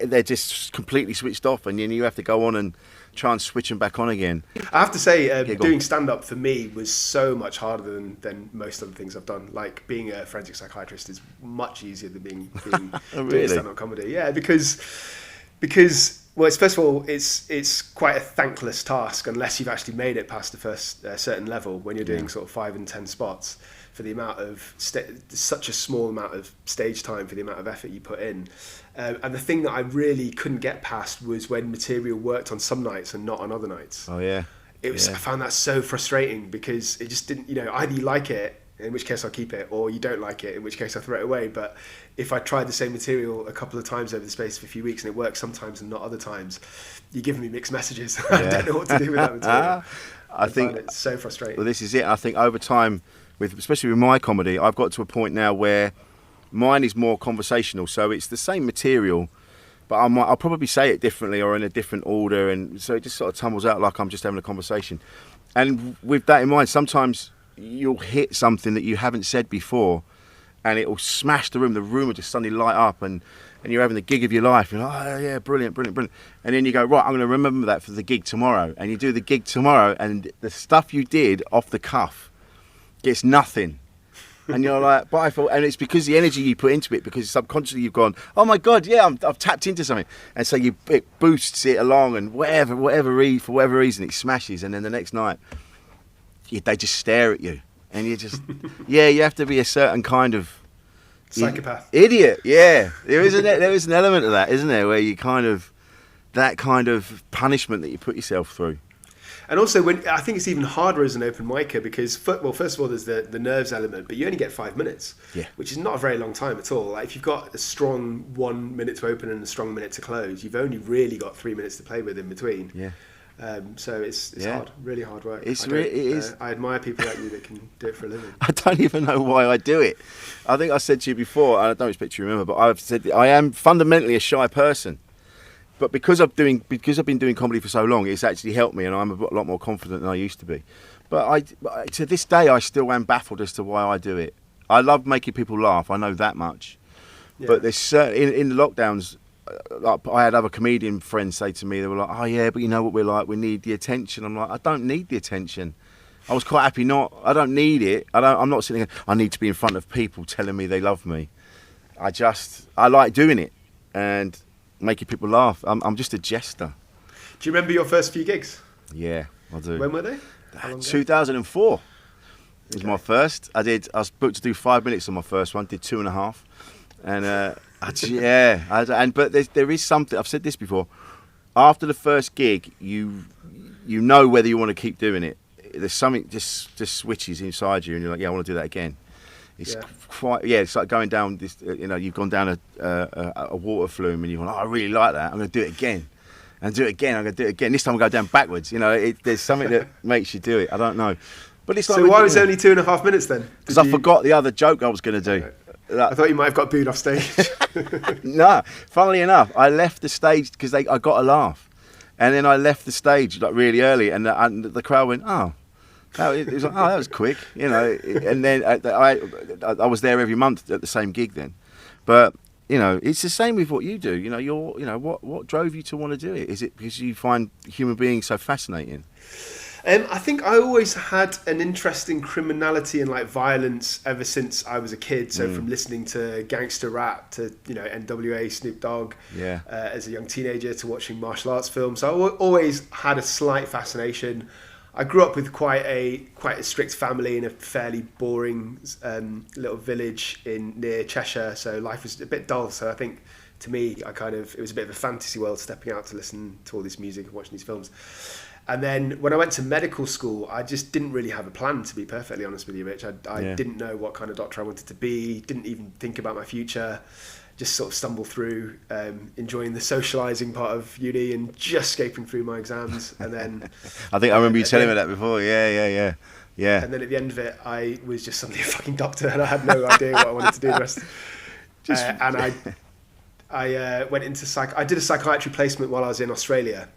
they're just completely switched off, and then you have to go on and try and switch them back on again. I have to say, doing stand-up for me was so much harder than most other things I've done. Like being a forensic psychiatrist is much easier than being really? doing stand-up comedy. Yeah, because Well, it's, first of all, it's quite a thankless task unless you've actually made it past the first certain level when you're doing sort of 5 and 10 spots for the amount of such a small amount of stage time for the amount of effort you put in. And the thing that I really couldn't get past was when material worked on some nights and not on other nights. Oh yeah. I found that so frustrating because it just didn't, either you like it, in which case I'll keep it, or you don't like it, in which case I'll throw it away. But if I tried the same material a couple of times over the space of a few weeks and it works sometimes and not other times, you're giving me mixed messages. I don't know what to do with that material. I think it's so frustrating. Well, this is it. I think over time, especially with my comedy, I've got to a point now where mine is more conversational. So it's the same material, but I'll probably say it differently or in a different order, and so it just sort of tumbles out like I'm just having a conversation. And with that in mind, sometimes you'll hit something that you haven't said before and it'll smash the room. The room will just suddenly light up and you're having the gig of your life. You're like, oh yeah, brilliant. And then you go, right, I'm going to remember that for the gig tomorrow. And you do the gig tomorrow and the stuff you did off the cuff gets nothing. And you're like, and it's because the energy you put into it, because subconsciously you've gone, oh my God, yeah, I've tapped into something. And so it boosts it along, and for whatever reason, it smashes. And then the next night, they just stare at you, and you just, you have to be a certain kind of psychopath, idiot. Yeah, there is an element of that, isn't there, where you that kind of punishment that you put yourself through. And also, I think it's even harder as an open micer because, first of all, there's the nerves element, but you only get 5 minutes, which is not a very long time at all. Like if you've got a strong 1 minute to open and a strong minute to close, you've only really got 3 minutes to play with in between. Yeah. So it's hard, really hard work. It is. I admire people like you that can do it for a living. I don't even know why I do it. I think I said to you before, and I don't expect you to remember, but I've said that I am fundamentally a shy person. But because I've been doing comedy for so long, it's actually helped me, and I'm a lot more confident than I used to be. But to this day, I still am baffled as to why I do it. I love making people laugh. I know that much. Yeah. But there's in the lockdowns, I had other comedian friends say to me, they were like, "Oh yeah, but you know what we're like. We need the attention." I'm like, I don't need the attention. I was quite happy not. I don't need it. I'm not sitting there, I need to be in front of people telling me they love me. I like doing it and making people laugh. I'm just a jester. Do you remember your first few gigs? Yeah, I do. When were they? 2004 was my first. I was booked to do 5 minutes on my first one. Did 2.5, and but there is something. I've said this before. After the first gig, you know whether you want to keep doing it. There's something just switches inside you, and you're like, yeah, I want to do that again. It's it's like going down this, you've gone down a water flume and you're like, oh, I really like that, I'm going to do it again. And do it again, I'm going to do it again. This time I'll go down backwards. There's something that makes you do it. I don't know. But it's like, so why was it only 2.5 minutes then? Because I forgot the other joke I was going to do. I thought you might have got booed off stage. No, funnily enough, I left the stage because I got a laugh. And then I left the stage like really early and the crowd went, oh. It was like, oh, that was quick, And then I was there every month at the same gig then, but it's the same with what you do. What drove you to want to do it? Is it because you find human beings so fascinating? I think I always had an interest in criminality and like violence ever since I was a kid. So from listening to gangster rap to NWA, Snoop Dogg, as a young teenager, to watching martial arts films. So I always had a slight fascination. I grew up with quite a strict family in a fairly boring little village near Cheshire, so life was a bit dull. So I think, to me, it was a bit of a fantasy world stepping out to listen to all this music and watching these films. And then when I went to medical school, I just didn't really have a plan, to be perfectly honest with you, Rich. I didn't know what kind of doctor I wanted to be, didn't even think about my future. Just sort of stumbled through, enjoying the socialising part of uni and just scraping through my exams. And then I think I remember you telling me that before. Yeah. And then at the end of it, I was just suddenly a fucking doctor, and I had no idea what I wanted to do the rest. And I went into I did a psychiatry placement while I was in Australia.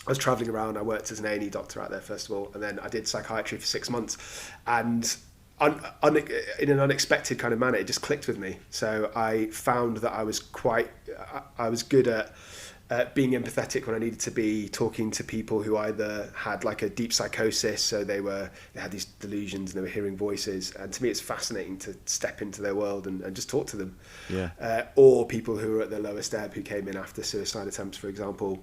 I was travelling around. I worked as an A&E doctor out there first of all, and then I did psychiatry for 6 months, and in an unexpected kind of manner, it just clicked with me. So I found that I was good at being empathetic when I needed to be, talking to people who either had like a deep psychosis, so they had these delusions and they were hearing voices, and to me it's fascinating to step into their world and just talk to them. Or people who were at their lowest ebb, who came in after suicide attempts, for example,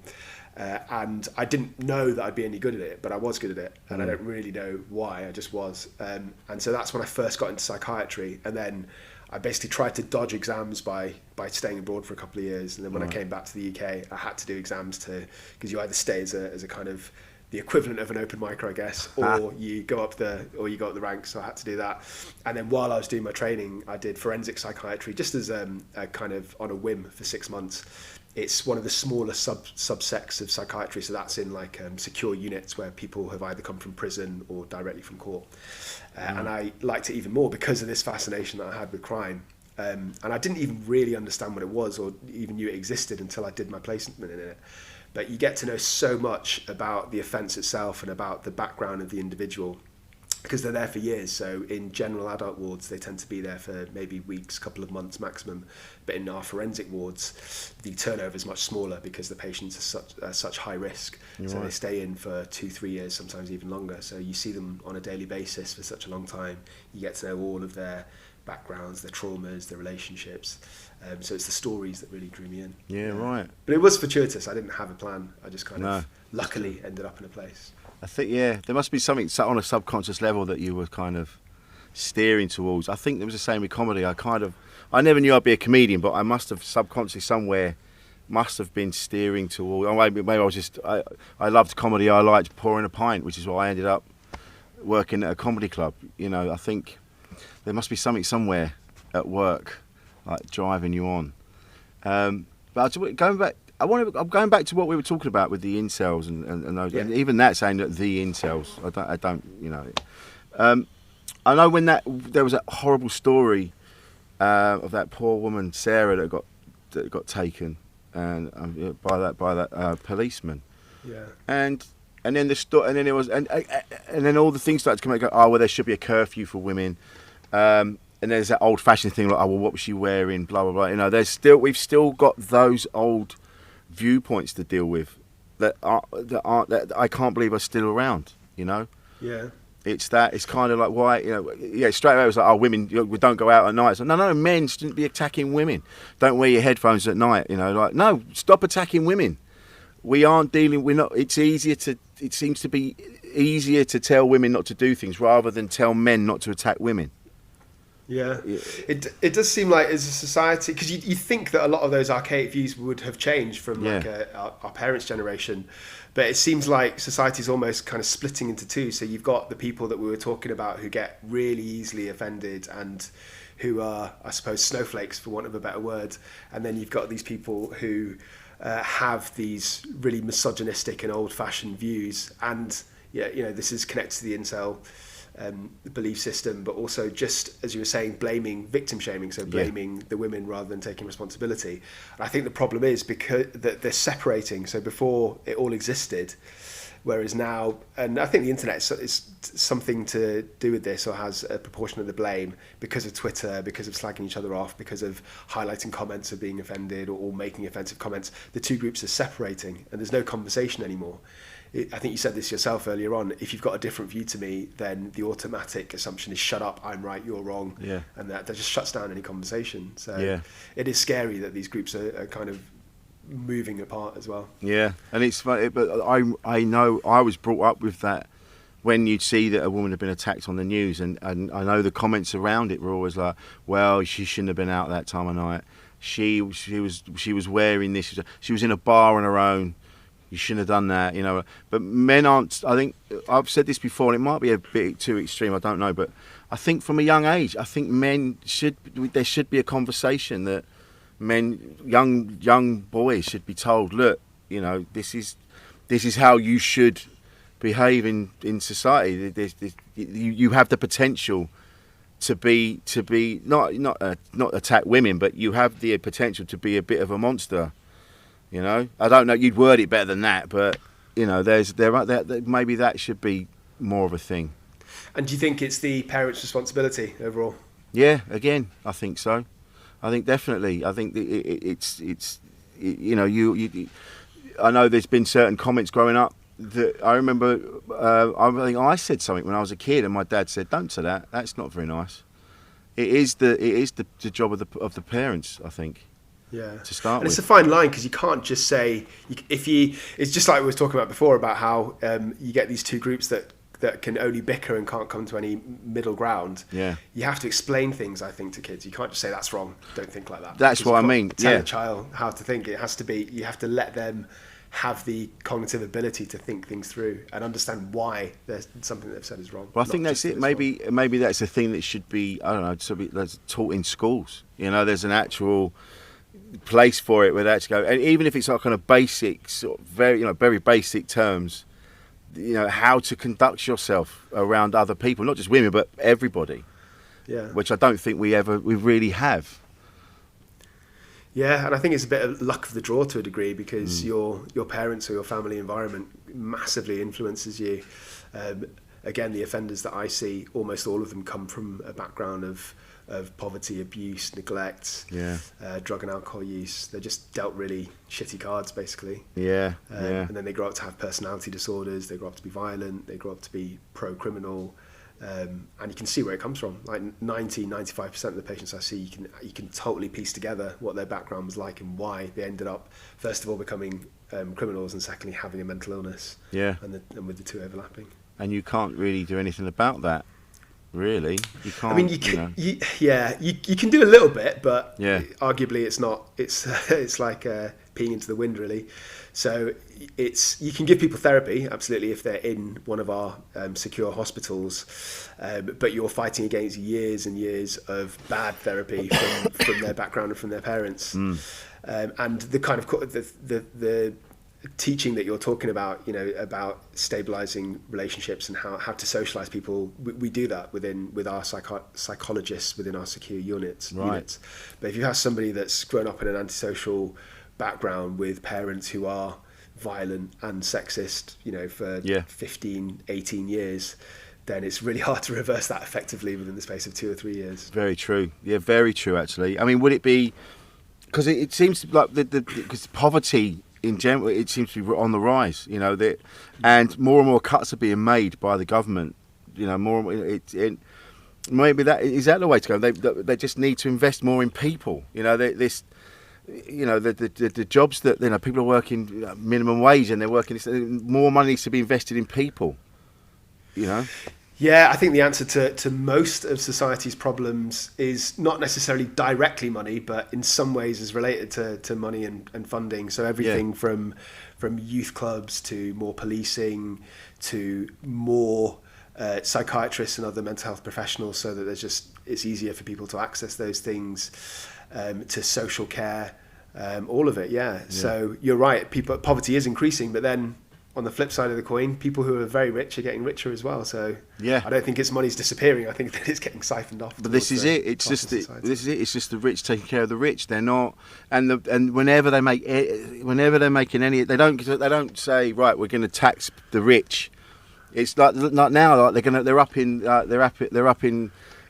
and I didn't know that I'd be any good at it, but I was good at it, and I don't really know why, I just was. And so that's when I first got into psychiatry, and then I basically tried to dodge exams by staying abroad for a couple of years, and then when I came back to the UK, I had to do exams because you either stay as a kind of the equivalent of an open micer, I guess, or you go up the ranks. So I had to do that, and then while I was doing my training, I did forensic psychiatry just as a kind of on a whim for 6 months. It's one of the smaller subsects of psychiatry, so that's in like secure units where people have either come from prison or directly from court. And I liked it even more because of this fascination that I had with crime. And I didn't even really understand what it was or even knew it existed until I did my placement in it. But you get to know so much about the offence itself and about the background of the individual, because they're there for years. So in general adult wards, they tend to be there for maybe weeks, couple of months maximum. But in our forensic wards, the turnover is much smaller because the patients are such high risk. So they stay in for 2-3 years, sometimes even longer. So you see them on a daily basis for such a long time. You get to know all of their backgrounds, their traumas, their relationships. So it's the stories that really drew me in. Right. But it was fortuitous. I didn't have a plan. I just kind of luckily ended up in a place. I think, there must be something on a subconscious level that you were kind of steering towards. I think it was the same with comedy. I never knew I'd be a comedian, but I must have subconsciously somewhere been steering towards. Or maybe I was just, I loved comedy. I liked pouring a pint, which is why I ended up working at a comedy club. I think there must be something somewhere at work, like driving you on. But going back, I'm going back to what we were talking about with the incels and those, and even that saying that the incels. I don't. I know when there was that horrible story of that poor woman Sarah that got taken and by that policeman. Yeah. And then and then it was and then all the things started to come out. Oh well, there should be a curfew for women. And there's that old-fashioned thing like, oh well, what was she wearing? Blah blah blah. We've still got those old viewpoints to deal with that I can't believe are still around. Yeah. It's kind of like why straight away it was like, oh, women, we don't go out at night. So no, men shouldn't be attacking women. Don't wear your headphones at night. Like no, stop attacking women. We aren't dealing. We're not. It seems to be easier to tell women not to do things rather than tell men not to attack women. Yeah, it does seem like as a society, because you think that a lot of those archaic views would have changed from like our parents' generation, but it seems like society's almost kind of splitting into two. So you've got the people that we were talking about who get really easily offended and who are, I suppose, snowflakes for want of a better word, and then you've got these people who have these really misogynistic and old-fashioned views, and this is connected to the incel belief system, but also, just as you were saying, blaming, victim shaming, so blaming the women rather than taking responsibility. And I think the problem is because that they're separating. So before it all existed, whereas now, and I think the internet is something to do with this, or has a proportion of the blame because of Twitter, because of slagging each other off, because of highlighting comments of being offended or making offensive comments. The two groups are separating, and there's no conversation anymore. I think you said this yourself earlier on. If you've got a different view to me, then the automatic assumption is shut up, I'm right, you're wrong. Yeah. And that just shuts down any conversation. So it is scary that these groups are kind of moving apart as well. Yeah, and it's funny, but I know I was brought up with that. When you'd see that a woman had been attacked on the news, and I know the comments around it were always like, well, she shouldn't have been out that time of night. She was wearing this. She was in a bar on her own. You shouldn't have done that, But men aren't. I think I've said this before, and it might be a bit too extreme. I don't know, but I think from a young age, I think there should be a conversation that young boys should be told, look, this is how you should behave in society. You have the potential to be not attack women, but you have the potential to be a bit of a monster. I don't know. You'd word it better than that, but maybe that should be more of a thing. And do you think it's the parents' responsibility overall? Yeah, again, I think so. I think definitely. I think it's you know, I know there's been certain comments growing up that I remember. I think I said something when I was a kid, and my dad said, "Don't say that. That's not very nice." It is the job of the parents, I think. Yeah. To start and with. It's a fine line, because you can't just say it's just like we were talking about before about how you get these two groups that can only bicker and can't come to any middle ground. Yeah. You have to explain things, I think, to kids. You can't just say that's wrong. Don't think like that. That's what I mean. Tell a child how to think. It has to be. You have to let them have the cognitive ability to think things through and understand why there's something they've said is wrong. Well, I think that's it. Maybe that's a thing that should be, I don't know, that's taught in schools. You know, there's an actual place for it where they actually go, and even if it's like kind of basic, sort of very basic terms, you know, how to conduct yourself around other people, not just women, but everybody. Yeah. Which I don't think we really have. Yeah, and I think it's a bit of luck of the draw to a degree, because your parents or your family environment massively influences you. Again, the offenders that I see, almost all of them come from a background of poverty, abuse, neglect, drug and alcohol use. They're just dealt really shitty cards, basically. Yeah, And then they grow up to have personality disorders. They grow up to be violent. They grow up to be pro-criminal. And you can see where it comes from. Like 95% of the patients I see, you can totally piece together what their background was like and why they ended up, first of all, becoming criminals, and secondly, having a mental illness. Yeah. And with the two overlapping. And you can't really do anything about that, really. You can't. I mean, you can do a little bit, but arguably it's not. It's like peeing into the wind, really. So you can give people therapy, absolutely, if they're in one of our secure hospitals, but you're fighting against years and years of bad therapy from their background and from their parents. And the kind of the teaching that you're talking about, you know, about stabilizing relationships and how to socialize people, we do that with our psychologists within our secure units. But if you have somebody that's grown up in an antisocial background with parents who are violent and sexist, you know, for 15, 18 years, then it's really hard to reverse that effectively within the space of 2 or 3 years. Very true. Yeah, very true, actually. I mean, would it be, because it seems like because poverty in general, it seems to be on the rise, you know, and more cuts are being made by the government, you know, maybe that is that the way to go. They just need to invest more in people, you know, the jobs that, you know, people are working minimum wage and they're working, more money needs to be invested in people, you know. Yeah, I think the answer to most of society's problems is not necessarily directly money, but in some ways is related to money and funding. So everything from youth clubs to more policing to more psychiatrists and other mental health professionals, so that it's easier for people to access those things, to social care, all of it. So you're right, poverty is increasing, but then on the flip side of the coin, people who are very rich are getting richer as well. So I don't think money's disappearing. I think that it's getting siphoned off. But this is it. It's just It's just the rich taking care of the rich. They're not, and whenever they're making any, they don't say, right, we're going to tax the rich. It's like now, like they're up in like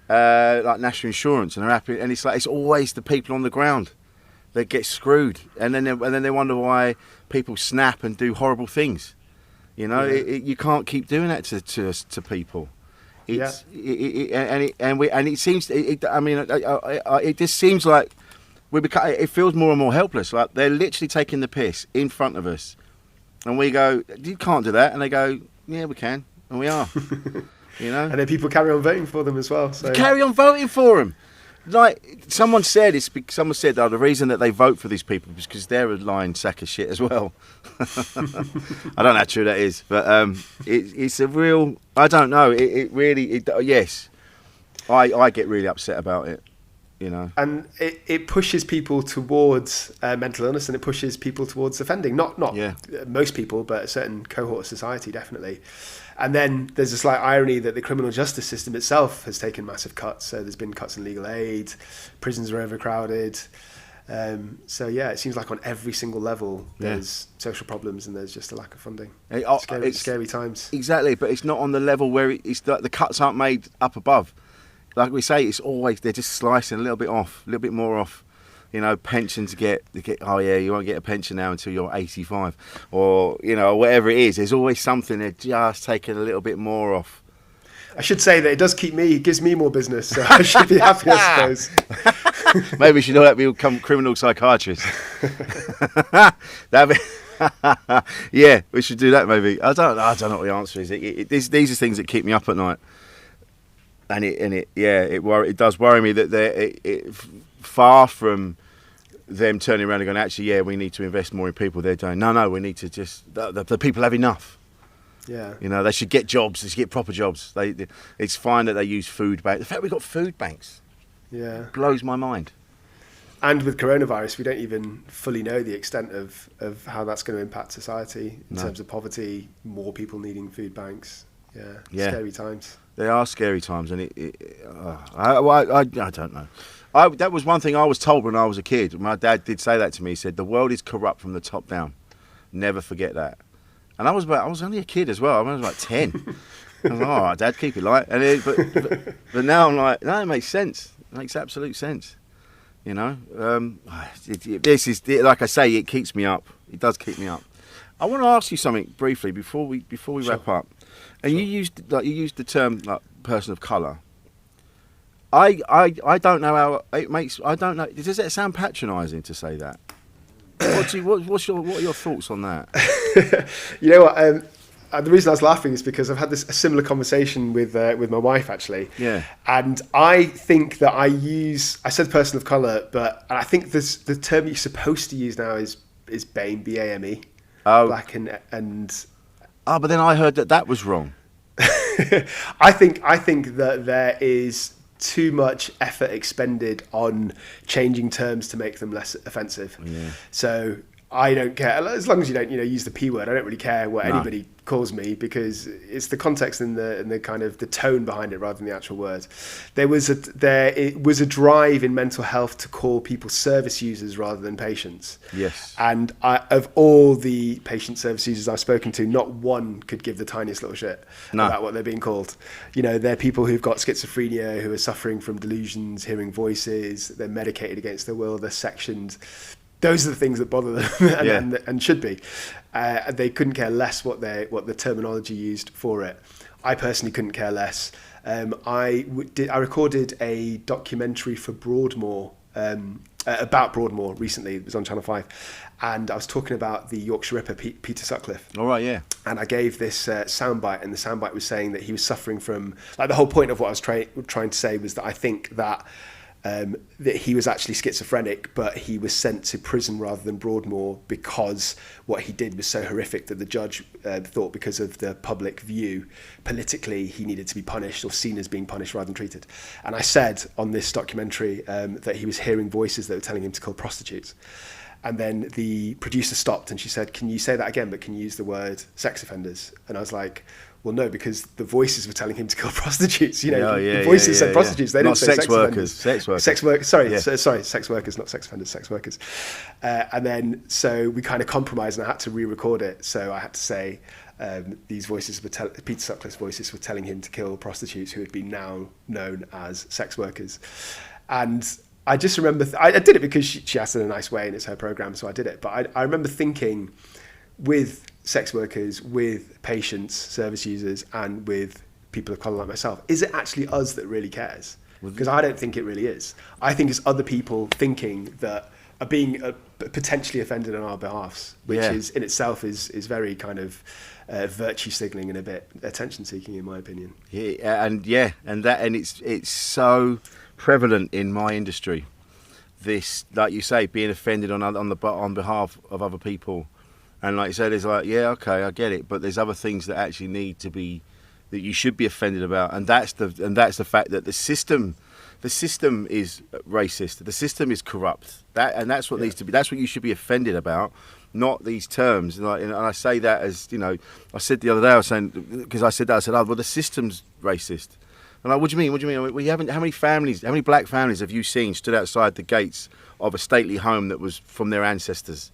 national insurance, and and it's like it's always the people on the ground that get screwed, and then they wonder why people snap and do horrible things. You know, you can't keep doing that to people. It seems. It just seems like it feels more and more helpless. Like they're literally taking the piss in front of us, and we go, "You can't do that," and they go, "Yeah, we can," and we are. You know, and then people carry on voting for them as well. So carry on voting for them. Like someone said, the reason that they vote for these people is because they're a lying sack of shit as well. I don't know how true that is, but it's a real. I don't know. Yes, I get really upset about it. You know, and it pushes people towards mental illness, and it pushes people towards offending. Not most people, but a certain cohort of society, definitely. And then there's a slight irony that the criminal justice system itself has taken massive cuts. So there's been cuts in legal aid, prisons are overcrowded. It seems like on every single level there's social problems and there's just a lack of funding. Scary times. Exactly, but it's not on the level where it's the cuts aren't made up above. Like we say, it's always they're just slicing a little bit off, a little bit more off. pensions get, oh yeah, you won't get a pension now until you're 85, or whatever it is. There's always something they're just taking a little bit more off. I should say that it gives me more business, so I should be happy, I suppose. Maybe we should all become criminal psychiatrists. Yeah, we should do that maybe. I don't know what the answer is. These are things that keep me up at night, and it does worry me that far from them turning around and going, actually, yeah, we need to invest more in people. They're doing, no, we need to the people have enough. Yeah. They should get jobs. They should get proper jobs. It's fine that they use food banks. The fact we've got food banks, blows my mind. And with coronavirus, we don't even fully know the extent of how that's going to impact society in terms of poverty, more people needing food banks. Yeah. Scary times. They are scary times, and I don't know. That was one thing I was told when I was a kid. My dad did say that to me. He said, the world is corrupt from the top down. Never forget that. And I was only a kid as well. I was like 10. I was like, all right, Dad, keep it light. But now I'm like, no, it makes sense. It makes absolute sense. This is, like I say, it keeps me up. It does keep me up. I want to ask you something briefly before we wrap up. And you used the term like person of colour. I don't know how it makes. I don't know. Does it sound patronising to say that? What are your thoughts on that? You know what? The reason I was laughing is because I've had a similar conversation with my wife actually. Yeah. And I think that I said person of colour, but I think the term you're supposed to use now is BAME, BAME. Oh. Black and. Oh, but then I heard that was wrong. I think that there is too much effort expended on changing terms to make them less offensive. Yeah. So I don't care, as long as you don't use the P word. I don't really care what anybody calls me, because it's the context and the kind of the tone behind it rather than the actual word. It was a drive in mental health to call people service users rather than patients. Yes. And of all the patient service users I've spoken to, not one could give the tiniest little shit about what they're being called. They're people who've got schizophrenia, who are suffering from delusions, hearing voices, they're medicated against their will, they're sectioned. Those are the things that bother them and should be. They couldn't care less what the terminology used for it. I personally couldn't care less. I recorded a documentary for Broadmoor about Broadmoor recently. It was on Channel 5, and I was talking about the Yorkshire Ripper, Peter Sutcliffe. All right, yeah. And I gave this soundbite, and the soundbite was saying that he was suffering from, like, the whole point of what I was trying to say was that I think that he was actually schizophrenic, but he was sent to prison rather than Broadmoor because what he did was so horrific that the judge thought, because of the public view, politically, he needed to be punished or seen as being punished rather than treated. And I said on this documentary that he was hearing voices that were telling him to kill prostitutes. And then the producer stopped and she said, "Can you say that again, but can you use the word sex offenders?" And I was like, well, no, because the voices were telling him to kill prostitutes. The voices said prostitutes. They didn't say sex workers. Sex workers. Sex workers. Sorry, sex workers, not sex offenders. Sex workers. And then so we kind of compromised, and I had to re-record it. So I had to say these voices were Peter Sutcliffe's voices were telling him to kill prostitutes who had been now known as sex workers. And I just remember I did it because she asked in a nice way, and it's her program, so I did it. But I remember thinking, with sex workers, with patients, service users, and with people of colour like myself, is it actually us that really cares? Because I don't think it really is. I think it's other people thinking that are being potentially offended on our behalfs, which is in itself is very kind of virtue signalling and a bit attention seeking, in my opinion. And it's so prevalent in my industry. This, like you say, being offended on behalf of other people. And like you said, it's like, yeah, okay, I get it, but there's other things that actually need to be, that you should be offended about, and that's the fact that the system is racist, the system is corrupt. That's what needs to be. That's what you should be offended about, not these terms. And I say that as I said the other day, I was saying, because I said, oh, well, the system's racist. And like, what do you mean? What do you mean? We haven't. How many black families have you seen stood outside the gates of a stately home that was from their ancestors?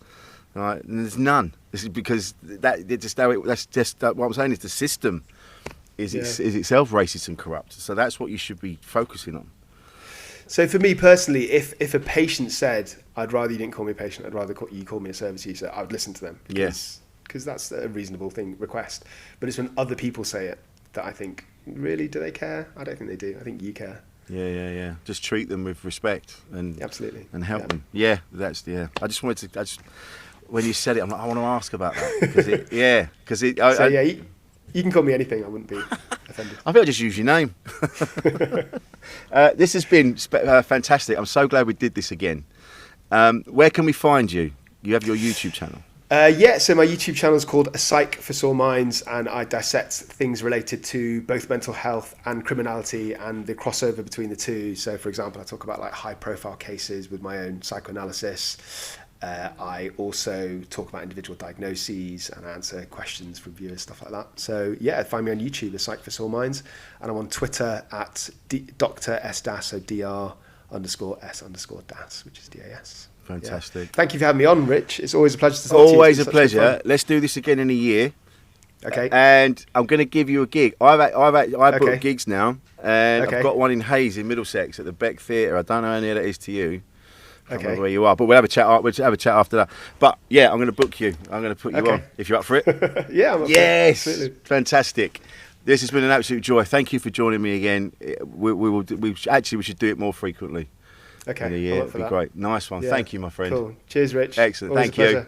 Right? And there's none. This is because that's just what I'm saying is the system is itself racist and corrupt. So that's what you should be focusing on. So for me personally, if a patient said, I'd rather you didn't call me a patient, I'd rather you call me a service user, I would listen to them. Because that's a reasonable request. But it's when other people say it that I think, really, do they care? I don't think they do. I think you care. Yeah. Just treat them with respect and absolutely and help them. I just wanted to. When you said it, I'm like, I want to ask about that because you can call me anything. I wouldn't be offended. I think I'll just use your name. This has been fantastic. I'm so glad we did this again. Where can we find you? You have your YouTube channel. So my YouTube channel is called A Psych for Sore Minds, and I dissect things related to both mental health and criminality and the crossover between the two. So, for example, I talk about like high-profile cases with my own psychoanalysis. I also talk about individual diagnoses and answer questions from viewers, stuff like that. So, find me on YouTube, A Psych for Sore Minds, and I'm on Twitter at Dr. S Das, so Dr_S_Das, which is DAS. Fantastic. Yeah. Thank you for having me on, Rich. It's always a pleasure to talk to you. Always a pleasure. Let's do this again in a year. Okay. And I'm going to give you a gig. I book gigs now, and I've got one in Hayes in Middlesex at the Beck Theatre. I don't know how near that is to you. I don't know where you are, but we'll have a chat. We'll have a chat after that. But I'm going to book you. I'm going to put you on if you're up for it. I'm up for it. Absolutely. Fantastic. This has been an absolute joy. Thank you for joining me again. We should do it more frequently. Okay. It'd be great. Nice one. Yeah. Thank you, my friend. Cool. Cheers, Rich. Excellent. Always Thank you.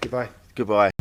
Goodbye. Goodbye.